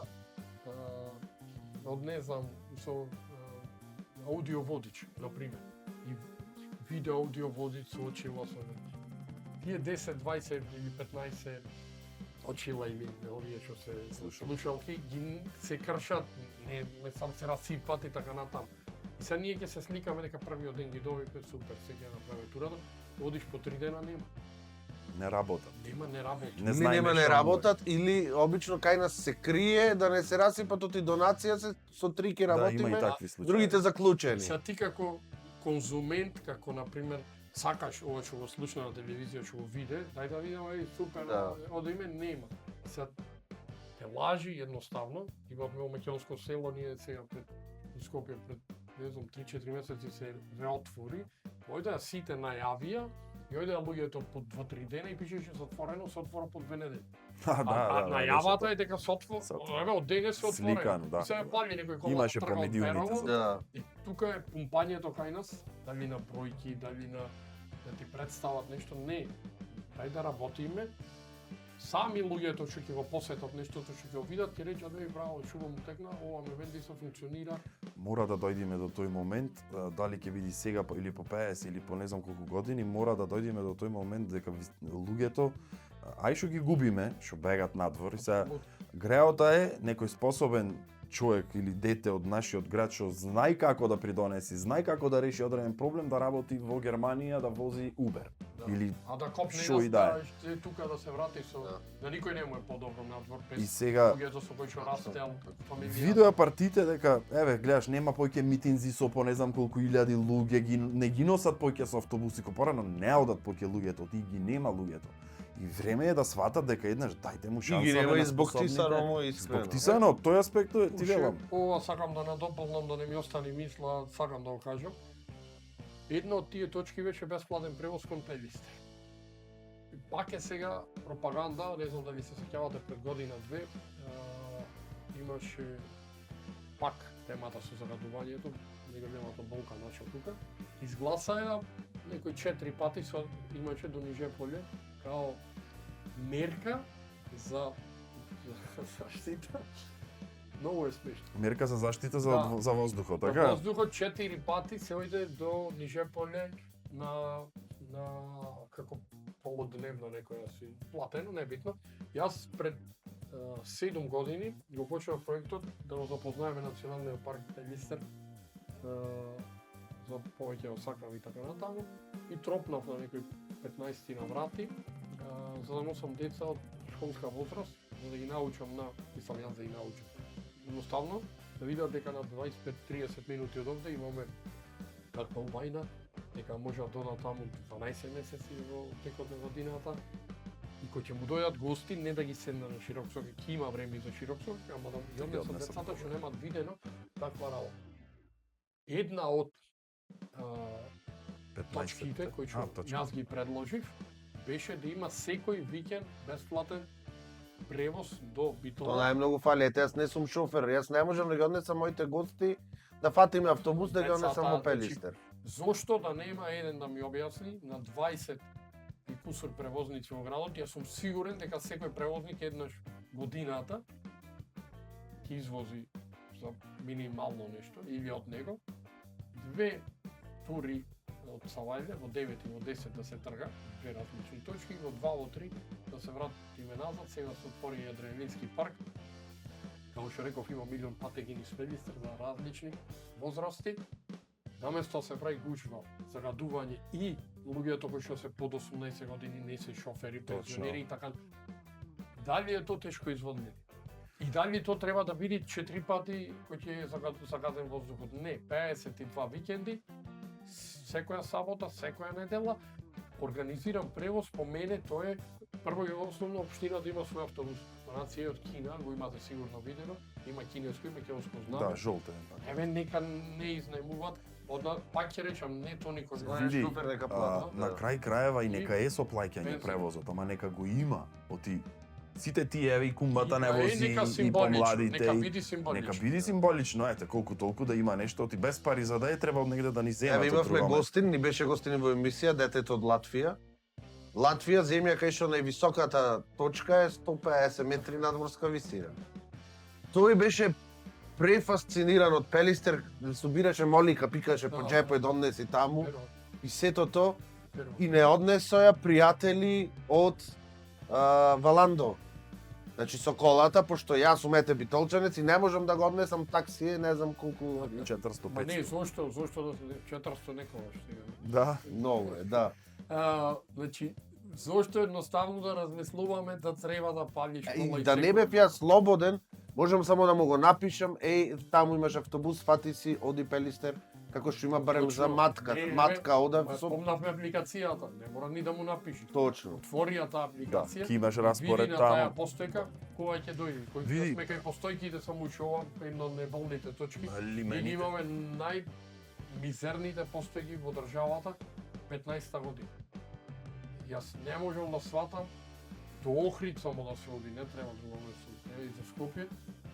од не знам со аудио водич, например. И видео аудио водич со очила со тие 10, 20 или 15 очила или овие што се слушалки ги се кршат, не сам се расипат и така натаму. И сега ние ќе се сликаме дека првиот ден ги довикме супер, се ќе направиме турата, одиш по 3 дена нема. Не работат. Нема, не работи. Не Или знаеме нема не што работат, или обично кај нас се крие да не се расипат оти донација се со 3 ќе Да, има и работиме, такви случаи. другите заклучени. Сега ти како конзумент, како например сакаш ова што го слушна на телевизија, што го виде, дај да видиме и супер, Да. одиме нема. Сега те лажи едноставно, имавме во македонско село ние сега пред Скопје пред не знам 3-4 месеци се реотвори, ојде сите најавија и ојде луѓето по 2-3 дена и пишеше затворено, се отвора по 2 недели. Да, да, најавата е дека се отвора, Се еве од денес се отворено. Сликано, да. И се пали некој кола Имаше тргал по медиумите перало, за Да. и тука е пумпањето кај нас, дали на бројки, дали на да ти представат нешто, не. Дај да работиме. Сами луѓето што ќе го посетат нештото што ќе го видат, ќе речат бе браво, шуба му текна, ова ме венди се функционира. Мора да дојдеме до тој момент, дали ќе биде сега или по 50 или по не знам колку години, мора да дојдеме до тој момент дека луѓето ај што ги губиме, што бегат надвор, и сега греота е некој способен човек или дете од нашиот град што знај како да придонеси, знај како да реши одреден проблем, да работи во Германија да вози Uber. Да. Или А да копне шо и да е. тука да се врати со да никој не му е подобро надвор И без сега луѓето со кои што растел фамилија. видоа партиите дека еве гледаш нема поќе митинзи со по не знам колку илјади луѓе не ги носат поќе со автобуси, ко порано не одат поќе луѓето, ти ги нема луѓето. И време е да сватат дека еднаш дајте му шанса. И ги нема бе, на и због способните. Тисано, искрено. Због Тисано, од тој аспект ти Уште, велам. ова сакам да надополнам да не ми остане мисла, сакам да го кажам. Една од тие точки беше бесплатен превоз кон Пелистер. Пак е сега пропаганда, не знам дали се сеќавате пред година-две, имаше пак темата со загадувањето, неголемата болка начал тука. Изгласа ја некои 4 пати со имаше до Нижеполе као мерка за заштита. Многу е смешно. Мерка за заштита Да. за воздухот, Во така? воздухот 4 пати се ојде до Нижеполе на како полудневно некоја си платено, небитно. Јас пред 7 години го почнав проектот да го запознаеме Националниот парк Пелистер за повеќе осакави и така натаму и тропнав на некои 15 на врати за да носам деца од школска возраст за да ги научам на италијан да ги научам. Едноставно да видат дека на 25-30 минути од овде имаме таква вајна, дека може да додат таму 12 месеци во текот на годината и кои ќе му дојдат гости, не да ги седна на широксок, ќе има време за широксок, ама да ги однесат децата што немаат видено таква работа. Една од точките кои што јас ги предложив беше да има секој викенд бесплатен превоз до Битола. Тоа најмногу фали, ете јас не сум шофер, јас не можам да ги однесам моите гости да фатиме автобус да ги однесам во Пелистер. Зошто да нема еден да ми објасни на 20 и кусур превозници во градот, јас сум сигурен дека секој превозник еднаш годината ќе извози за минимално нешто или од него 2 тури од Савајле во 9 и во 10 да се трга, 2 различни точки, во 2 во 3 да се вратиме назад, сега се отвори Адреналински парк. Како што реков, има милион патеки низ Пелистер за различни возрасти. Наместо се прави гужва, загадување и луѓето кои што се под 18 години не се шофери, пензионери и така. Дали е тоа тешко изводливо? И дали тоа треба да биде 4 пати кој ќе е загазен воздухот? Не, 52 викенди, секоја сабота, секоја недела, организиран превоз, по мене тоа е прво и основно општина да има свој автобус. Нација од Кина, го имате сигурно видено, има кинеско, има кеоско знаме. Да, жолтен. Еве нека не изнемуваат, пак ќе речам, не тоа никој знае. Види, шофер нека плати. на крај крајева и нека е со плаќање Пензија. превозот, ама нека го има. Оти сите тие еве и кумбата не Е, вози нека и символично, помладите. нека и- биде символично. Нека биде символично, ете колку толку да има нешто, оти без пари за да е треба од негде да ни земат. Еве од имавме друго место. гостин, ни беше гостин во емисија, детето од Латвија. Латвија, земја кај што највисоката точка е 150 метри надморска висина. Тој беше префасциниран од Пелистер, собираше молика, пикаше по Да. џепот, донеси таму Верувам, и сето тоа верувам. и не однесо ја пријатели од Валандо. Значи со колата, пошто јас сум ете битолчанец и не можам да го однесам такси, не знам колку 400 Ма не, 500. зошто да 400 некогаш сега. Да. многу е, да. Значи, зошто едноставно да размислуваме да треба да палиш кола И да не бев јас слободен, можам само да му го напишам, таму имаш автобус, фати си, оди Пелистер, како што има барем за Точно. матка, Не, матка ода со Спомнавме апликацијата, не мора ни да му напишеш. точно. Отвори ја таа апликација. Да, ќе имаш распоред види на таа таму. постојка кога ќе дојде. Кој Види. сме кај постојките само ушова една од неболните точки. На И лимените. имаме најмизерните постојки во државата 15-та година. Јас не можам да сватам до Охрид само да се оди, не треба друго место. И за Скопје,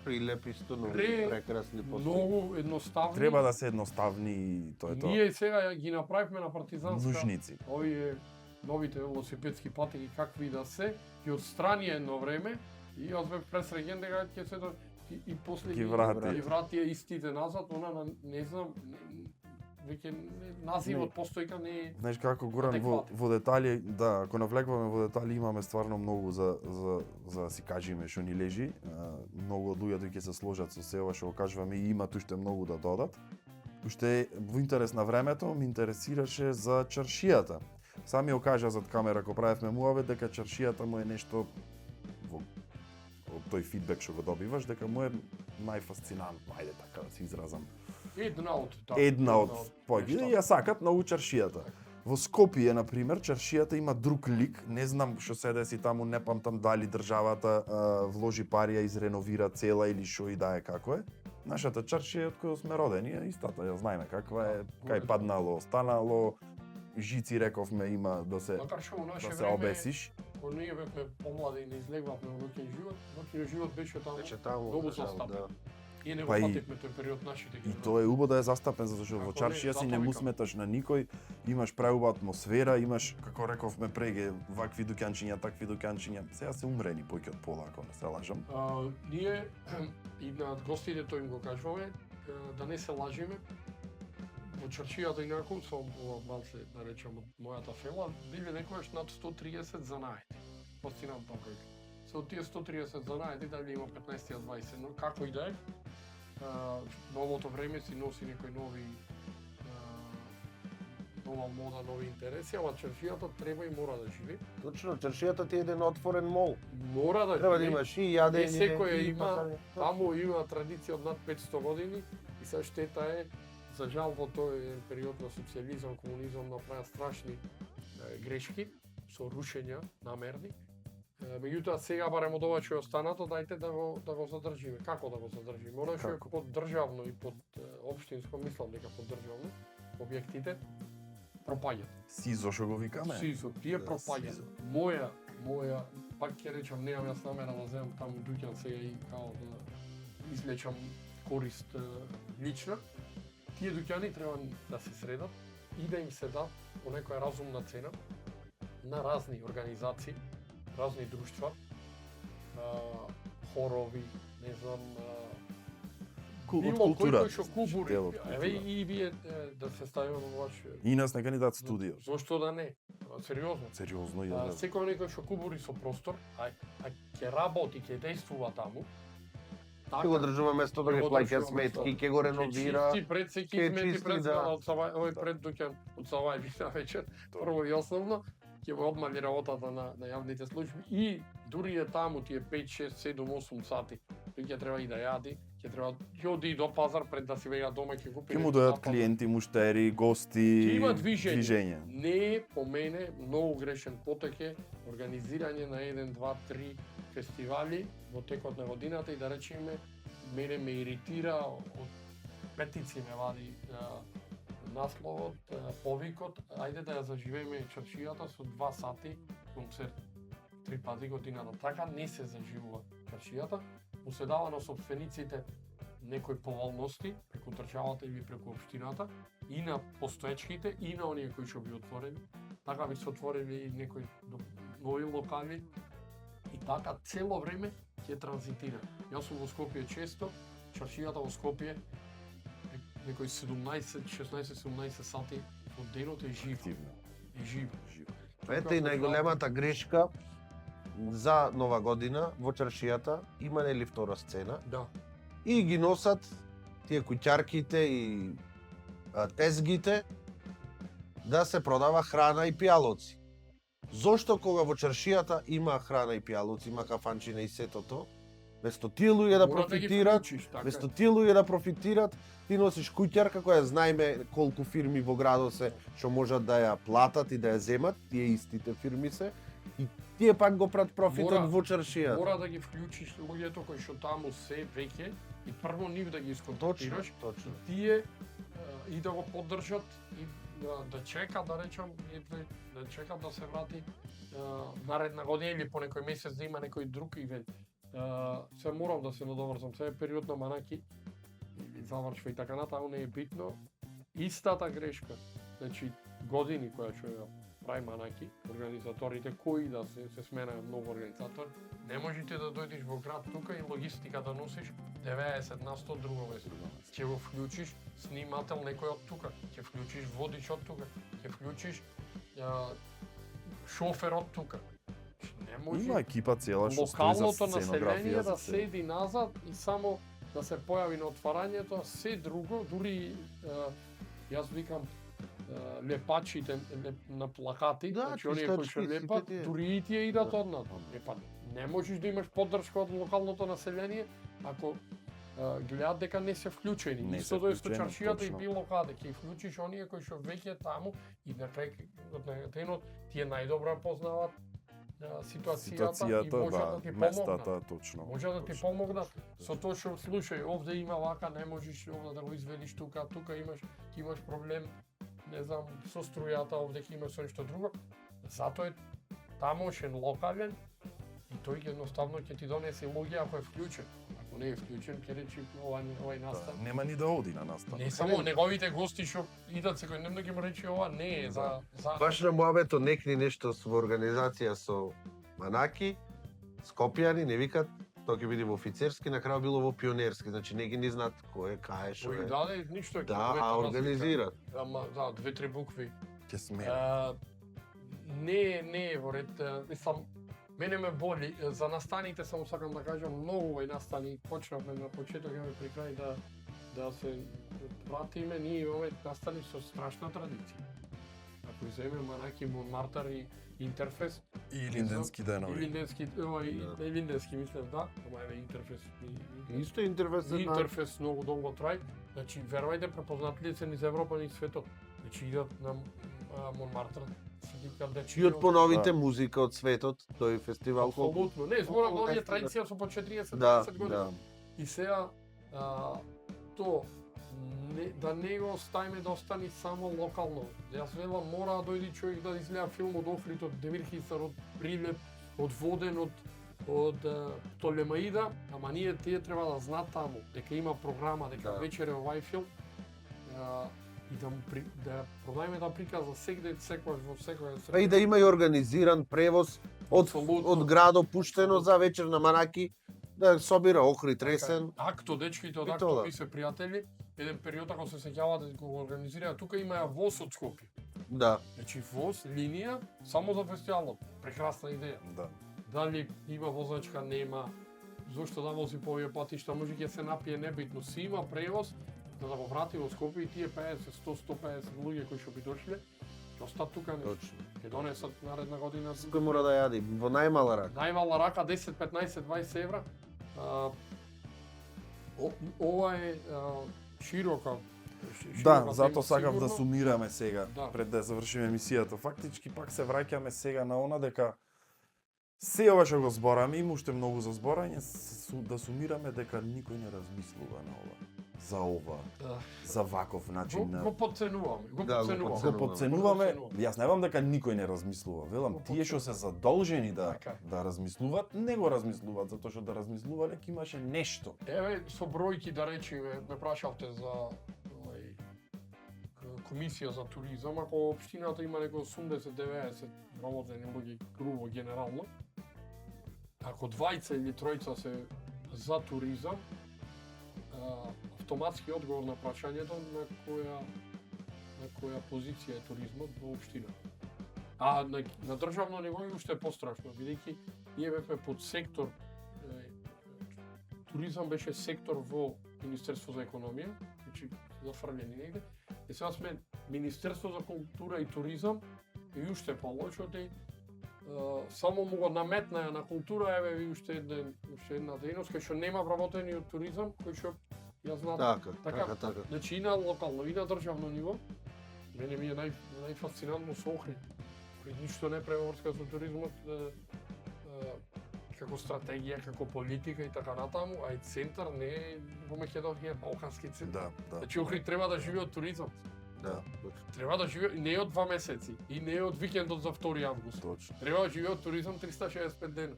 Прилепи станови, Пре- прекрасни постои. многу едноставни. Треба да се едноставни и тоа е тоа. Ние сега ја ги направивме на партизанска. Нужници. Овие новите велосипедски патеки какви да се, ги отстрани едно време и јас бев пресреќен дека ќе се и после Ги врати. ги врати истите назад, она на не знам веќе називот постојка не е Знаеш како Горан адекватен. во детали, да, ако навлегуваме во детали имаме стварно многу за да си кажеме што ни лежи. Многу од луѓето ќе се сложат со се ова што го кажуваме и имат уште многу да додат. Уште во интерес на времето ме интересираше за чаршијата. Сами го кажа зад камера кога правевме муавет дека чаршијата му е нешто во од тој фидбек што го добиваш дека му е најфасцинантно, ајде така да се изразам. една од Една од повеќе ја сакат многу чаршијата. Во Скопје на пример чаршијата има друг лик, не знам што се деси таму, не памтам дали државата вложи пари ја изреновира цела или што и да е како е. Нашата чаршија од која сме родени е истата, ја знаеме каква е, кај паднало, останало, жици рековме има да се Макар што во наше да се време, обесиш. кога ние бевме помлади и не излегвавме во ноќен живот, ноќен живот беше таму. Вече таму. Многу да, застапен. да. Ние не го Па и- пативме тој период нашите И генерации. тоа е убаво да е застапен, затоа што во Ако не, чаршија си затоа не му викам. сметаш на никој, имаш преуба атмосфера, имаш, како рековме преге, вакви дуќанчиња, такви дуќанчиња. Сега се умрени поќе од пола, ако не се лажам. Ние и на гостите тој им го кажуваме, да не се лажиме. Во чаршијата инаку, со ова малце, да речем, од мојата фела, биле некојаш над 130 занаети. Фасцинантна бројка. Се од тие 130 занаети, дали има 15-20, но како и да е, новото време си носи некои нови нова мода, нови интереси, ама чаршијата треба и мора да живи. Точно, чаршијата ти е еден отворен мол. Мора да Треба да живи. имаш и јадење. Не секој и има, пасање. таму има традиција од над 500 години и се штета е, за жал во тој период на социјализам, комунизам направи страшни грешки со рушења намерни. Меѓутоа сега барем од ова што е останато, дајте да го задржиме. Како да го задржиме? Она што е Како? под државно и под општинско, мислам дека под државно, објектите пропаѓаат. Сизо што го викаме. Сизо, тие Да, пропаѓаат. сизо. Моја, пак ќе речам, немам јас намера да земам таму дуќан сега и као да извлечам корист лична. Тие дуќани треба да се средат и да им се да по некоја разумна цена на разни организации, разни друштва, хорови, не знам, било кој кој што култури. дел од Еве култура. и вие да се ставиме во ваш И нас нека ни дадат студио. Зошто да не? Сериозно. Сериозно и да. Секој некој што кубури со простор, а ќе работи, ќе действува таму. Ќе го држува место да ги плаќа сметки, ќе го реновира. Чисти пред секи ќе смети чисти, пред да. од Савај, овој пред дуќан од Савај вина вечер. Прво и основно ќе го одмали работата на јавните служби и дури е таму тие 5, 6, 7, 8 сати. Тој ќе треба и да јади, ќе треба ќе оди до пазар пред да си веја дома ќе купи. Ќе му нешто дојдат на пазар. клиенти, муштери, гости. Ќе има движење. движење. Не е по мене многу грешен потек е организирање на 1, 2, 3 фестивали во текот на годината и да речеме мене ме иритира од петици ме вади насловот, повикот, ајде да ја заживееме чаршијата со 2 сати концерт 3 пати годината. Така не се заживува чаршијата, му се дава на собствениците некои поволности преку државата или преку општината и на постоечките и на оние кои што би отворени. Така би се отворили и некои нови локали и така цело време ќе транзитира. Јас сум во Скопје често, чаршијата во Скопје некои 17, 16, 17 сати од денот е жив. Активно. Е жив. Ете и најголемата грешка за Нова година во чаршијата има нели втора сцена Да. и ги носат тие куќарките и тезгите да се продава храна и пијалоци. Зошто кога во чаршијата има храна и пијалоци, има кафанчина и сетото, вместо тие луѓе да Мора ги профитираат, вклучиш, така е. вместо тие луѓе да профитираат, ти носиш куќарка која знаеме колку фирми во градот се што можат да ја платат и да ја земат, тие истите фирми се, и тие пак го прат профитот Мора- во чаршијата. Мора да ги вклучиш луѓето кои што таму се веќе и прво нив да ги исконтактираш точно. тие и да го поддржат и да чекат, да речам, и да чекат да се врати наредна година или по некој месец да има некој друг ивент. Се морам да се надоврзам, се е период на манаки и завршва и така натаму, не е битно. Истата грешка, значи години која што ја прави манаки, организаторите кои да се сменаат многу организатори, не можете да дојдеш во град тука и логистика да носиш 90% од друго место. Ќе го вклучиш снимател некој од тука, ќе вклучиш водич од тука, ќе вклучиш шофер од тука. Не може Има екипа цела што стои за локалното население сценографија. да седи назад и само да се појави на отварањето, се друго, дури јас викам лепачите на плакати, Да, значи оние кои што чистачки, лепат, сите тие. дури и тие идат Да. однад. Епа, не можеш да имаш поддршка од локалното население ако гледаат дека не се вклучени. Не се Истото е со вклучени, чаршијата и точно. било каде, ќе вклучиш оние кои што веќе таму и на крај од денот тие најдобро познаваат ситуацијата и може да ти помогнат. местата, точно. Може да ти точно. помогнат со тоа што слушај, овде има вака, не можеш овде да го изведиш тука имаш проблем, не знам, со струјата, овде ќе имаш со нешто друго. Затоа е тамошен локален и тој едноставно ќе ти донесе логија ако е вклучен. Ако не е вклучен, ќе речи овај настан. Да, нема ни да оди на настан. Не само неговите гости што идат секој дневно ќе му рече ова не е за Баш на муабето некни нешто во организација со манаки, скопјани, не викат, тоа ќе биде во офицерски, на крај било во пионерски, значи не ги не знаат кој е, кај е, што кој е. даде ништо. Да, а организираат. Ама да, 2-3 букви. Ќе сме. Не е во ред, мислам, мене ме боли, за настаните само сакам да кажам, многу овој настани, почнавме на почеток, еве при крај да се вратиме, ние имаме настани со страшна традиција. Ако земеме Манаки, Монмартар и Интерфест, И Линденски денови. Линденски, не Линденски мислев, да, ама еве Интерфест Исто интерфест на Интерфест многу долго трај, значи верувајте препознатливи се низ Европа, низ светот. Значи идат на Монмартар, и од поновите музика од светот, тој фестивал. Апсолутно. Не, зборам овие традиција со по 40-50 Да, години. да. И сега да не го оставиме да остани само локално. Јас велам мора да дојде човек да изгледа филм од Охрид, од Демир Хисар, од Прилеп, од Воден, од Толемаида, ама ние тие треба да знаат таму дека има програма, дека Да. вечер е овај филм и да продаваме да приказа секој секојаш во секоја Па и да има и организиран превоз од градо пуштено за вечер на Манаки, да собира Охрид Ресен. Акто, дечките од И Акто тоа, да. ми се пријатели, еден период ако се сеќавате да го организираа, тука има воз од Скопје. Да. Значи воз, линија, само за фестивалот. Прекрасна идеја. Да. Дали има возачка, нема, зошто да вози по овие патишта, може ќе се напие, небитно. Си има превоз, да го врати во Скопје и тие 50-100-150 луѓе кои што би дошле, ќе остат тука, Точно. ќе донесат наредна година. Секој мора да јади во најмала рака. Најмала рака 10, 15, 20 евра. Ова е широка. Да, широка затоа тема, сакав да сигурно. сумираме сега, Да. пред да завршиме емисијата. Фактички пак се враќаме сега на она дека се ова што го збораме, има уште многу за зборање, да сумираме дека никој не размислува на ова. За ова, Да. за ваков начин на... Го подценуваме, го Да, го подценуваме. Го подценуваме, подценуваме. јас не велам дека никој не размислува, велам Го тие што се задолжени Така е. да размислуваат, не го размислуваат затоа што да размислувале ќе имаше нешто. Еве со бројки да речеме, ме прашавте за комисија за туризам, ако општината има некој 80-90 работени луѓе грубо генерално, ако двајца или тројца се за туризам, автоматски одговор на прашањето на која позиција е туризмот во општина. А на државно ниво е уште пострашно, бидејќи ние бевме под сектор туризам беше сектор во Министерство за економија, значи зафрлени негде. И сега сме Министерство за култура и туризам и уште полошо само му го наметнаа на култура, еве ви уште една дејност која што нема вработени од туризам, кој што ја знаат. Така. Значи и на локално и на државно ниво. Мене ми е најфасцинантно со Охрид. Ништо не преморска со туризмот како стратегија, како политика и така натаму, а и центар не е во Македонија, балкански центар. Да. Значи Охрид треба да живее од туризам. Да. Треба да живее не од 2 месеци и не од викендот за 2 август. Точно. Треба да живее од туризам 365 дена.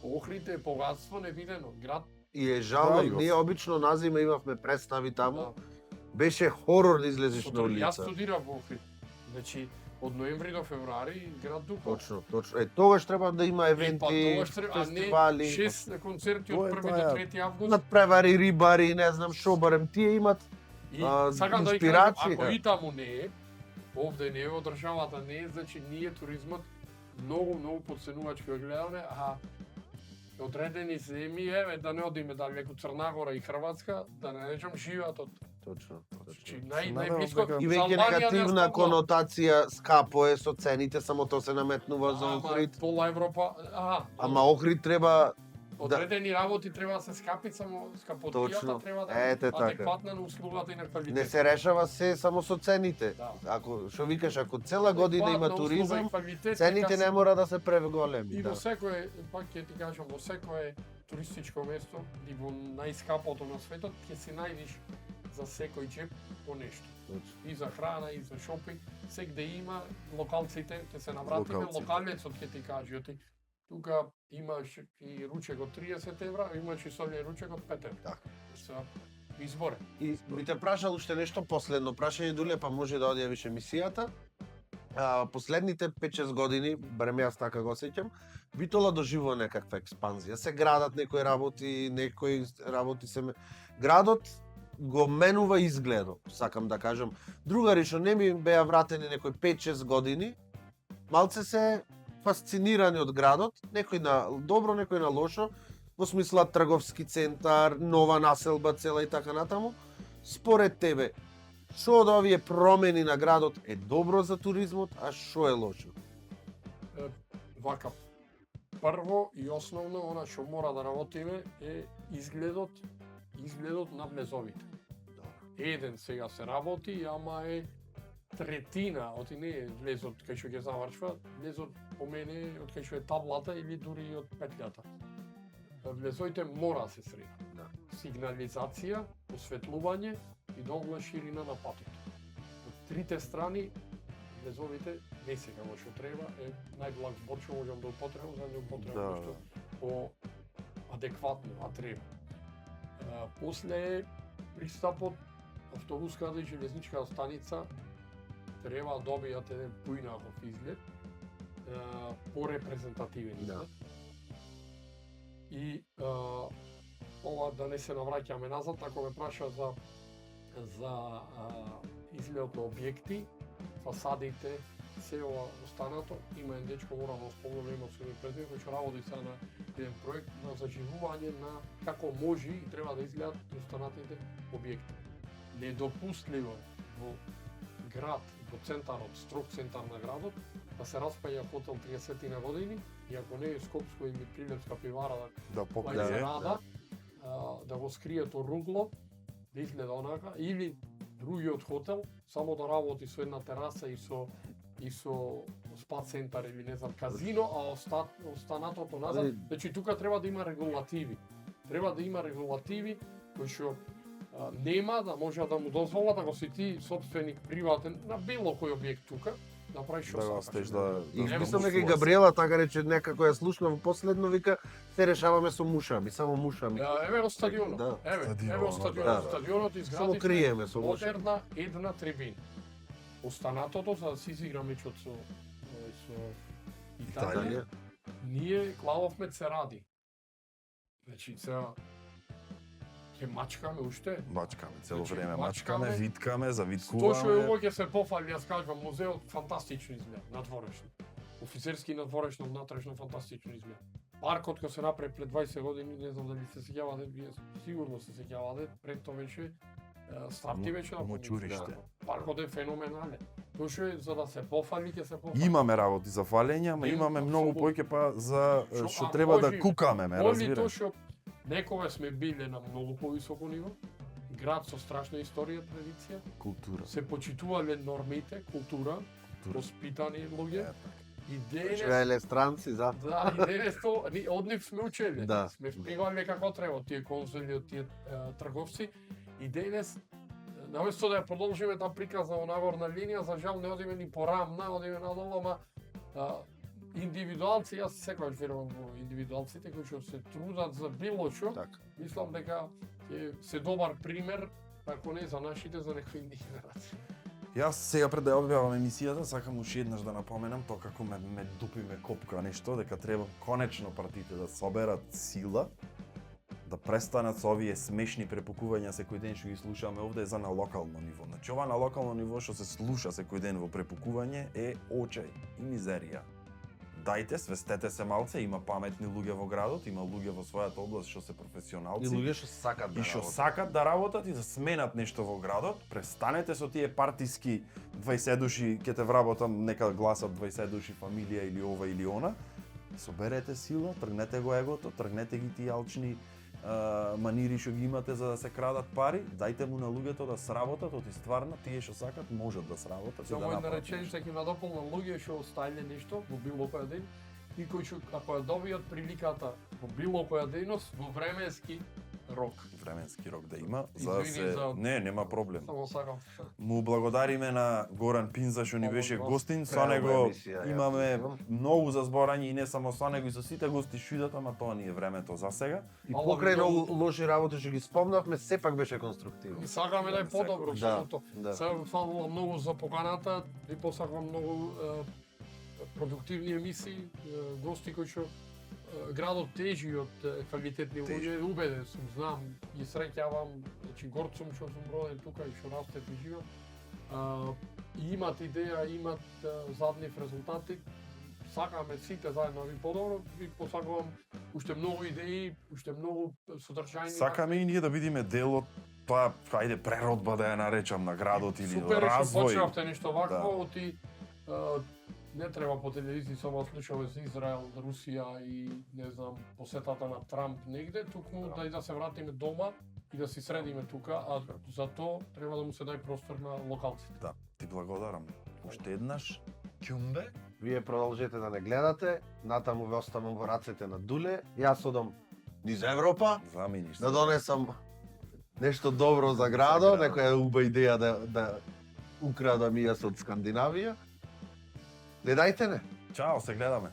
Охрид е богатство невидено, град. И е жално, Да, ние обично на зима имавме представи таму. Да. Беше хорор да излезеш на Јас улица. студирав во Охрид. Значи, Од ноември до февруари град духа. Точно, точно. Тогаш треба да има евенти, тогаш треба, а не фестивали, 6 концерти од Тоа е 1 до таа. 3 август. надпревари, рибари, не знам шо, барем тие имат И сакам да ви инспирација. кажам, ако и таму не е, овде не е, во државата не е, значи ние туризмот многу подценувачки го гледаме, а одредени земји, еве да не одиме далеку Црна Гора и Хрватска, да не речам живеат од Точно. значи Надевам најблиско дека- И за веќе Албанија негативна не спомнам. конотација, скапо е со цените, само тоа се наметнува за Ама Охрид. пола Европа, Ама Охрид треба одредени работи треба да се скапи, само скапотијата Точно. треба да Ете е така. адекватна на услугата и на квалитет. не се решава се само со цените. Да. Ако што викаш, ако цела година има Адекватна услуга и туризам, квалитет, цените нека не се- мора да се преголеми. И Да. во секое, пак ќе ти кажам, во секое туристичко место и во најскапото на светот ќе си најдиш за секој джеб по нешто. Точно. И за храна, и за шопинг, сегде има локалците, ќе се навратиме, Локалците. локалецот ќе ти каже, ти тука имаш и ручек од 30 евра, имаш и солен ручек од 5 евра. Така. Са изборе. И би те прашал уште нешто последно прашање, Дуле, па може да одјавиш емисијата. Последните 5-6 години, барем јас така го сеќам, Битола доживува некаква експанзија. Се градат некои работи се градот го менува изгледот, сакам да кажам. Другари што не ми беа вратени некои 5-6 години, малце се фасцинирани од градот, некој на добро, некој на лошо, во смисла трговски центар, нова населба цела и така натаму. Според тебе, што од овие промени на градот е добро за туризмот, а што е лошо? Вака, прво и основно, она што мора да работиме е изгледот на влезовите. Еден сега се работи, ама е третина, оти не е влезот кај што ќе завршва, влезот по мене од кај што е таблата или дури и од петлјата. Влезовите мора да се средат. Да. Сигнализација, осветлување и долна ширина на патот. Од трите страни влезовите не се како што треба, е најблаг збор што можам да употребам, за да употребам Да. нешто по адекватно, а треба. После е пристапот автобуската и железничката станица треба да добијат еден поинаков изглед, порепрезентативен изглед. И ова да не се навраќаме назад, ако ме праша за изгледот на објекти, фасадите, се ова останато, има еден дечко, морам да спомнам, има се предвид, кој што работи сега на еден проект на заживување на како може и треба да изгледат останатите објекти. Недопустливо во град, во центарот, строг центар на градот, да се распаја хотел 30 на години, и ако не е Скопско или Прилепска пивара Да да покрие. рада, да го скрие то ругло, да изгледа онака, или другиот хотел, само да работи со една тераса и со спа центар или не знам казино, а останатото назад, значи тука треба да има регулативи. Треба да има регулативи кои што нема да може да му дозволат ако си ти собственик приватен на било кој објект тука, да правиш што Да го сакаш. стеш да... И Не мислам му дека и слуга. Габриела така рече некако ја слушнав последно, вика се решаваме со мушами, само мушами. Еве на стадионот. Да. Еве Стадионот, стадионот. да. Стадионот Само изградивме криеме со мушами. модерна една трибина. Останатото за да си изигра мечот со Италија, Италија. ние клавовме се ради. Значи сега ќе мачкаме уште. Мачкаме, цело Значи, време мачкаме. мачкаме, виткаме, Тоа што е завиткуваме. ово ќе се пофали, јас кажам, музеот фантастично изгледа, надворешно. Офицерски надворешно, внатрешно фантастично изгледа. Паркот кој се направи пред 20 години, не знам дали се сеќавате, вие сигурно се сеќавате, пред тоа вече старти вече на Мочуриште. Паркот е феноменален. Тоа што е за да се пофали, ќе се пофали. Имаме работи за фалење, ама Има, имаме многу апсолутно. поќе па за Шо, што а треба да може- кукаме, ме Моли тоа разбираш. што некогаш сме биле на многу повисоко ниво, град со страшна историја, традиција, Култура. се почитувале нормите, култура, воспитани луѓе. И денес, Живееле странци, да. да, и денес то, од нив сме учеле. Да. Сме впливале како треба, тие конзули, од тие трговци. И денес, наместо да ја продолжиме таа приказна во нагорна линија, за жал не одиме ни порамна, одиме надолу, ама индивидуалци, јас секогаш верувам во индивидуалците кои што се трудат за било што. Така. Мислам дека ќе се добар пример, ако не за нашите, за некои генерации. Јас сега пред да ја објавам емисијата, сакам уште еднаш да напоменам тоа како ме дупи ме копка нешто, дека треба конечно партиите да соберат сила, да престанат со овие смешни препукувања секој ден што ги слушаме овде е за на локално ниво. Значи ова на локално ниво што се слуша секој ден во препукување е очај и мизерија. Дајте, свестете се малце, има паметни луѓе во градот, има луѓе во својата област што се професионалци. И луѓе што сакат да И што работат. сакат да работат и да сменат нешто во градот, престанете со тие партиски 20 души ќе те вработам, нека гласат 20 души фамилија или ова или она. Соберете сила, тргнете го егото, тргнете ги тие алчни манири што ги имате за да се крадат пари, дајте му на луѓето да сработат, оти стварно тие што сакат можат да сработат и да Само една направат. реченица ќе надополнам луѓе што оставиле нешто во било која ден и кои што ако ја добијат приликата во било која дејност во временски рок. Временски рок да има, за да Извини се... за- Не, нема проблем. Само сакам. Му благодариме на Горан Пинза што ни Много беше гост. гостин, со Преубава него емисија, ја имаме почитувам. многу за зборање и не само со него и со сите гости што идат, ама тоа ни е времето за сега. И Ала покрај ви многу лоши работи што ги спомнавме, сепак беше конструктивно. И сакаме да е подобро, Да, самото. да. Сега ви фалува многу за поканата, ви посакувам многу продуктивни емисии, гости кои што градот тежи од квалитетни луѓе, убеден сум, знам, ги среќавам, значи горд сум што сум роден тука и што растев и живеам. И имат идеја, имат заднив резултати. Сакаме сите заедно да ви подобро, ви посакувам уште многу идеи, уште многу содржајни. Сакаме и ние да бидиме дел од тоа, ајде, преродба да ја наречам на градот или Супер е што развој. почнавте нешто вакво, Да. оти не треба по телевизија само слушаме за Израел, Русија и не знам посетата на Трамп негде, тукму да и да се вратиме дома и да си средиме тука, а за тоа треба да му се дај простор на локалците. Да, ти благодарам. Уште еднаш. Ќумбе. Вие продолжете да не гледате, натаму ве оставам во рацете на Дуле. Јас одам низ Европа, Заминиш. да донесам нешто добро за градот, некоја уба идеја да украдам и јас од Скандинавија. Гледајте не. Чао, се гледаме.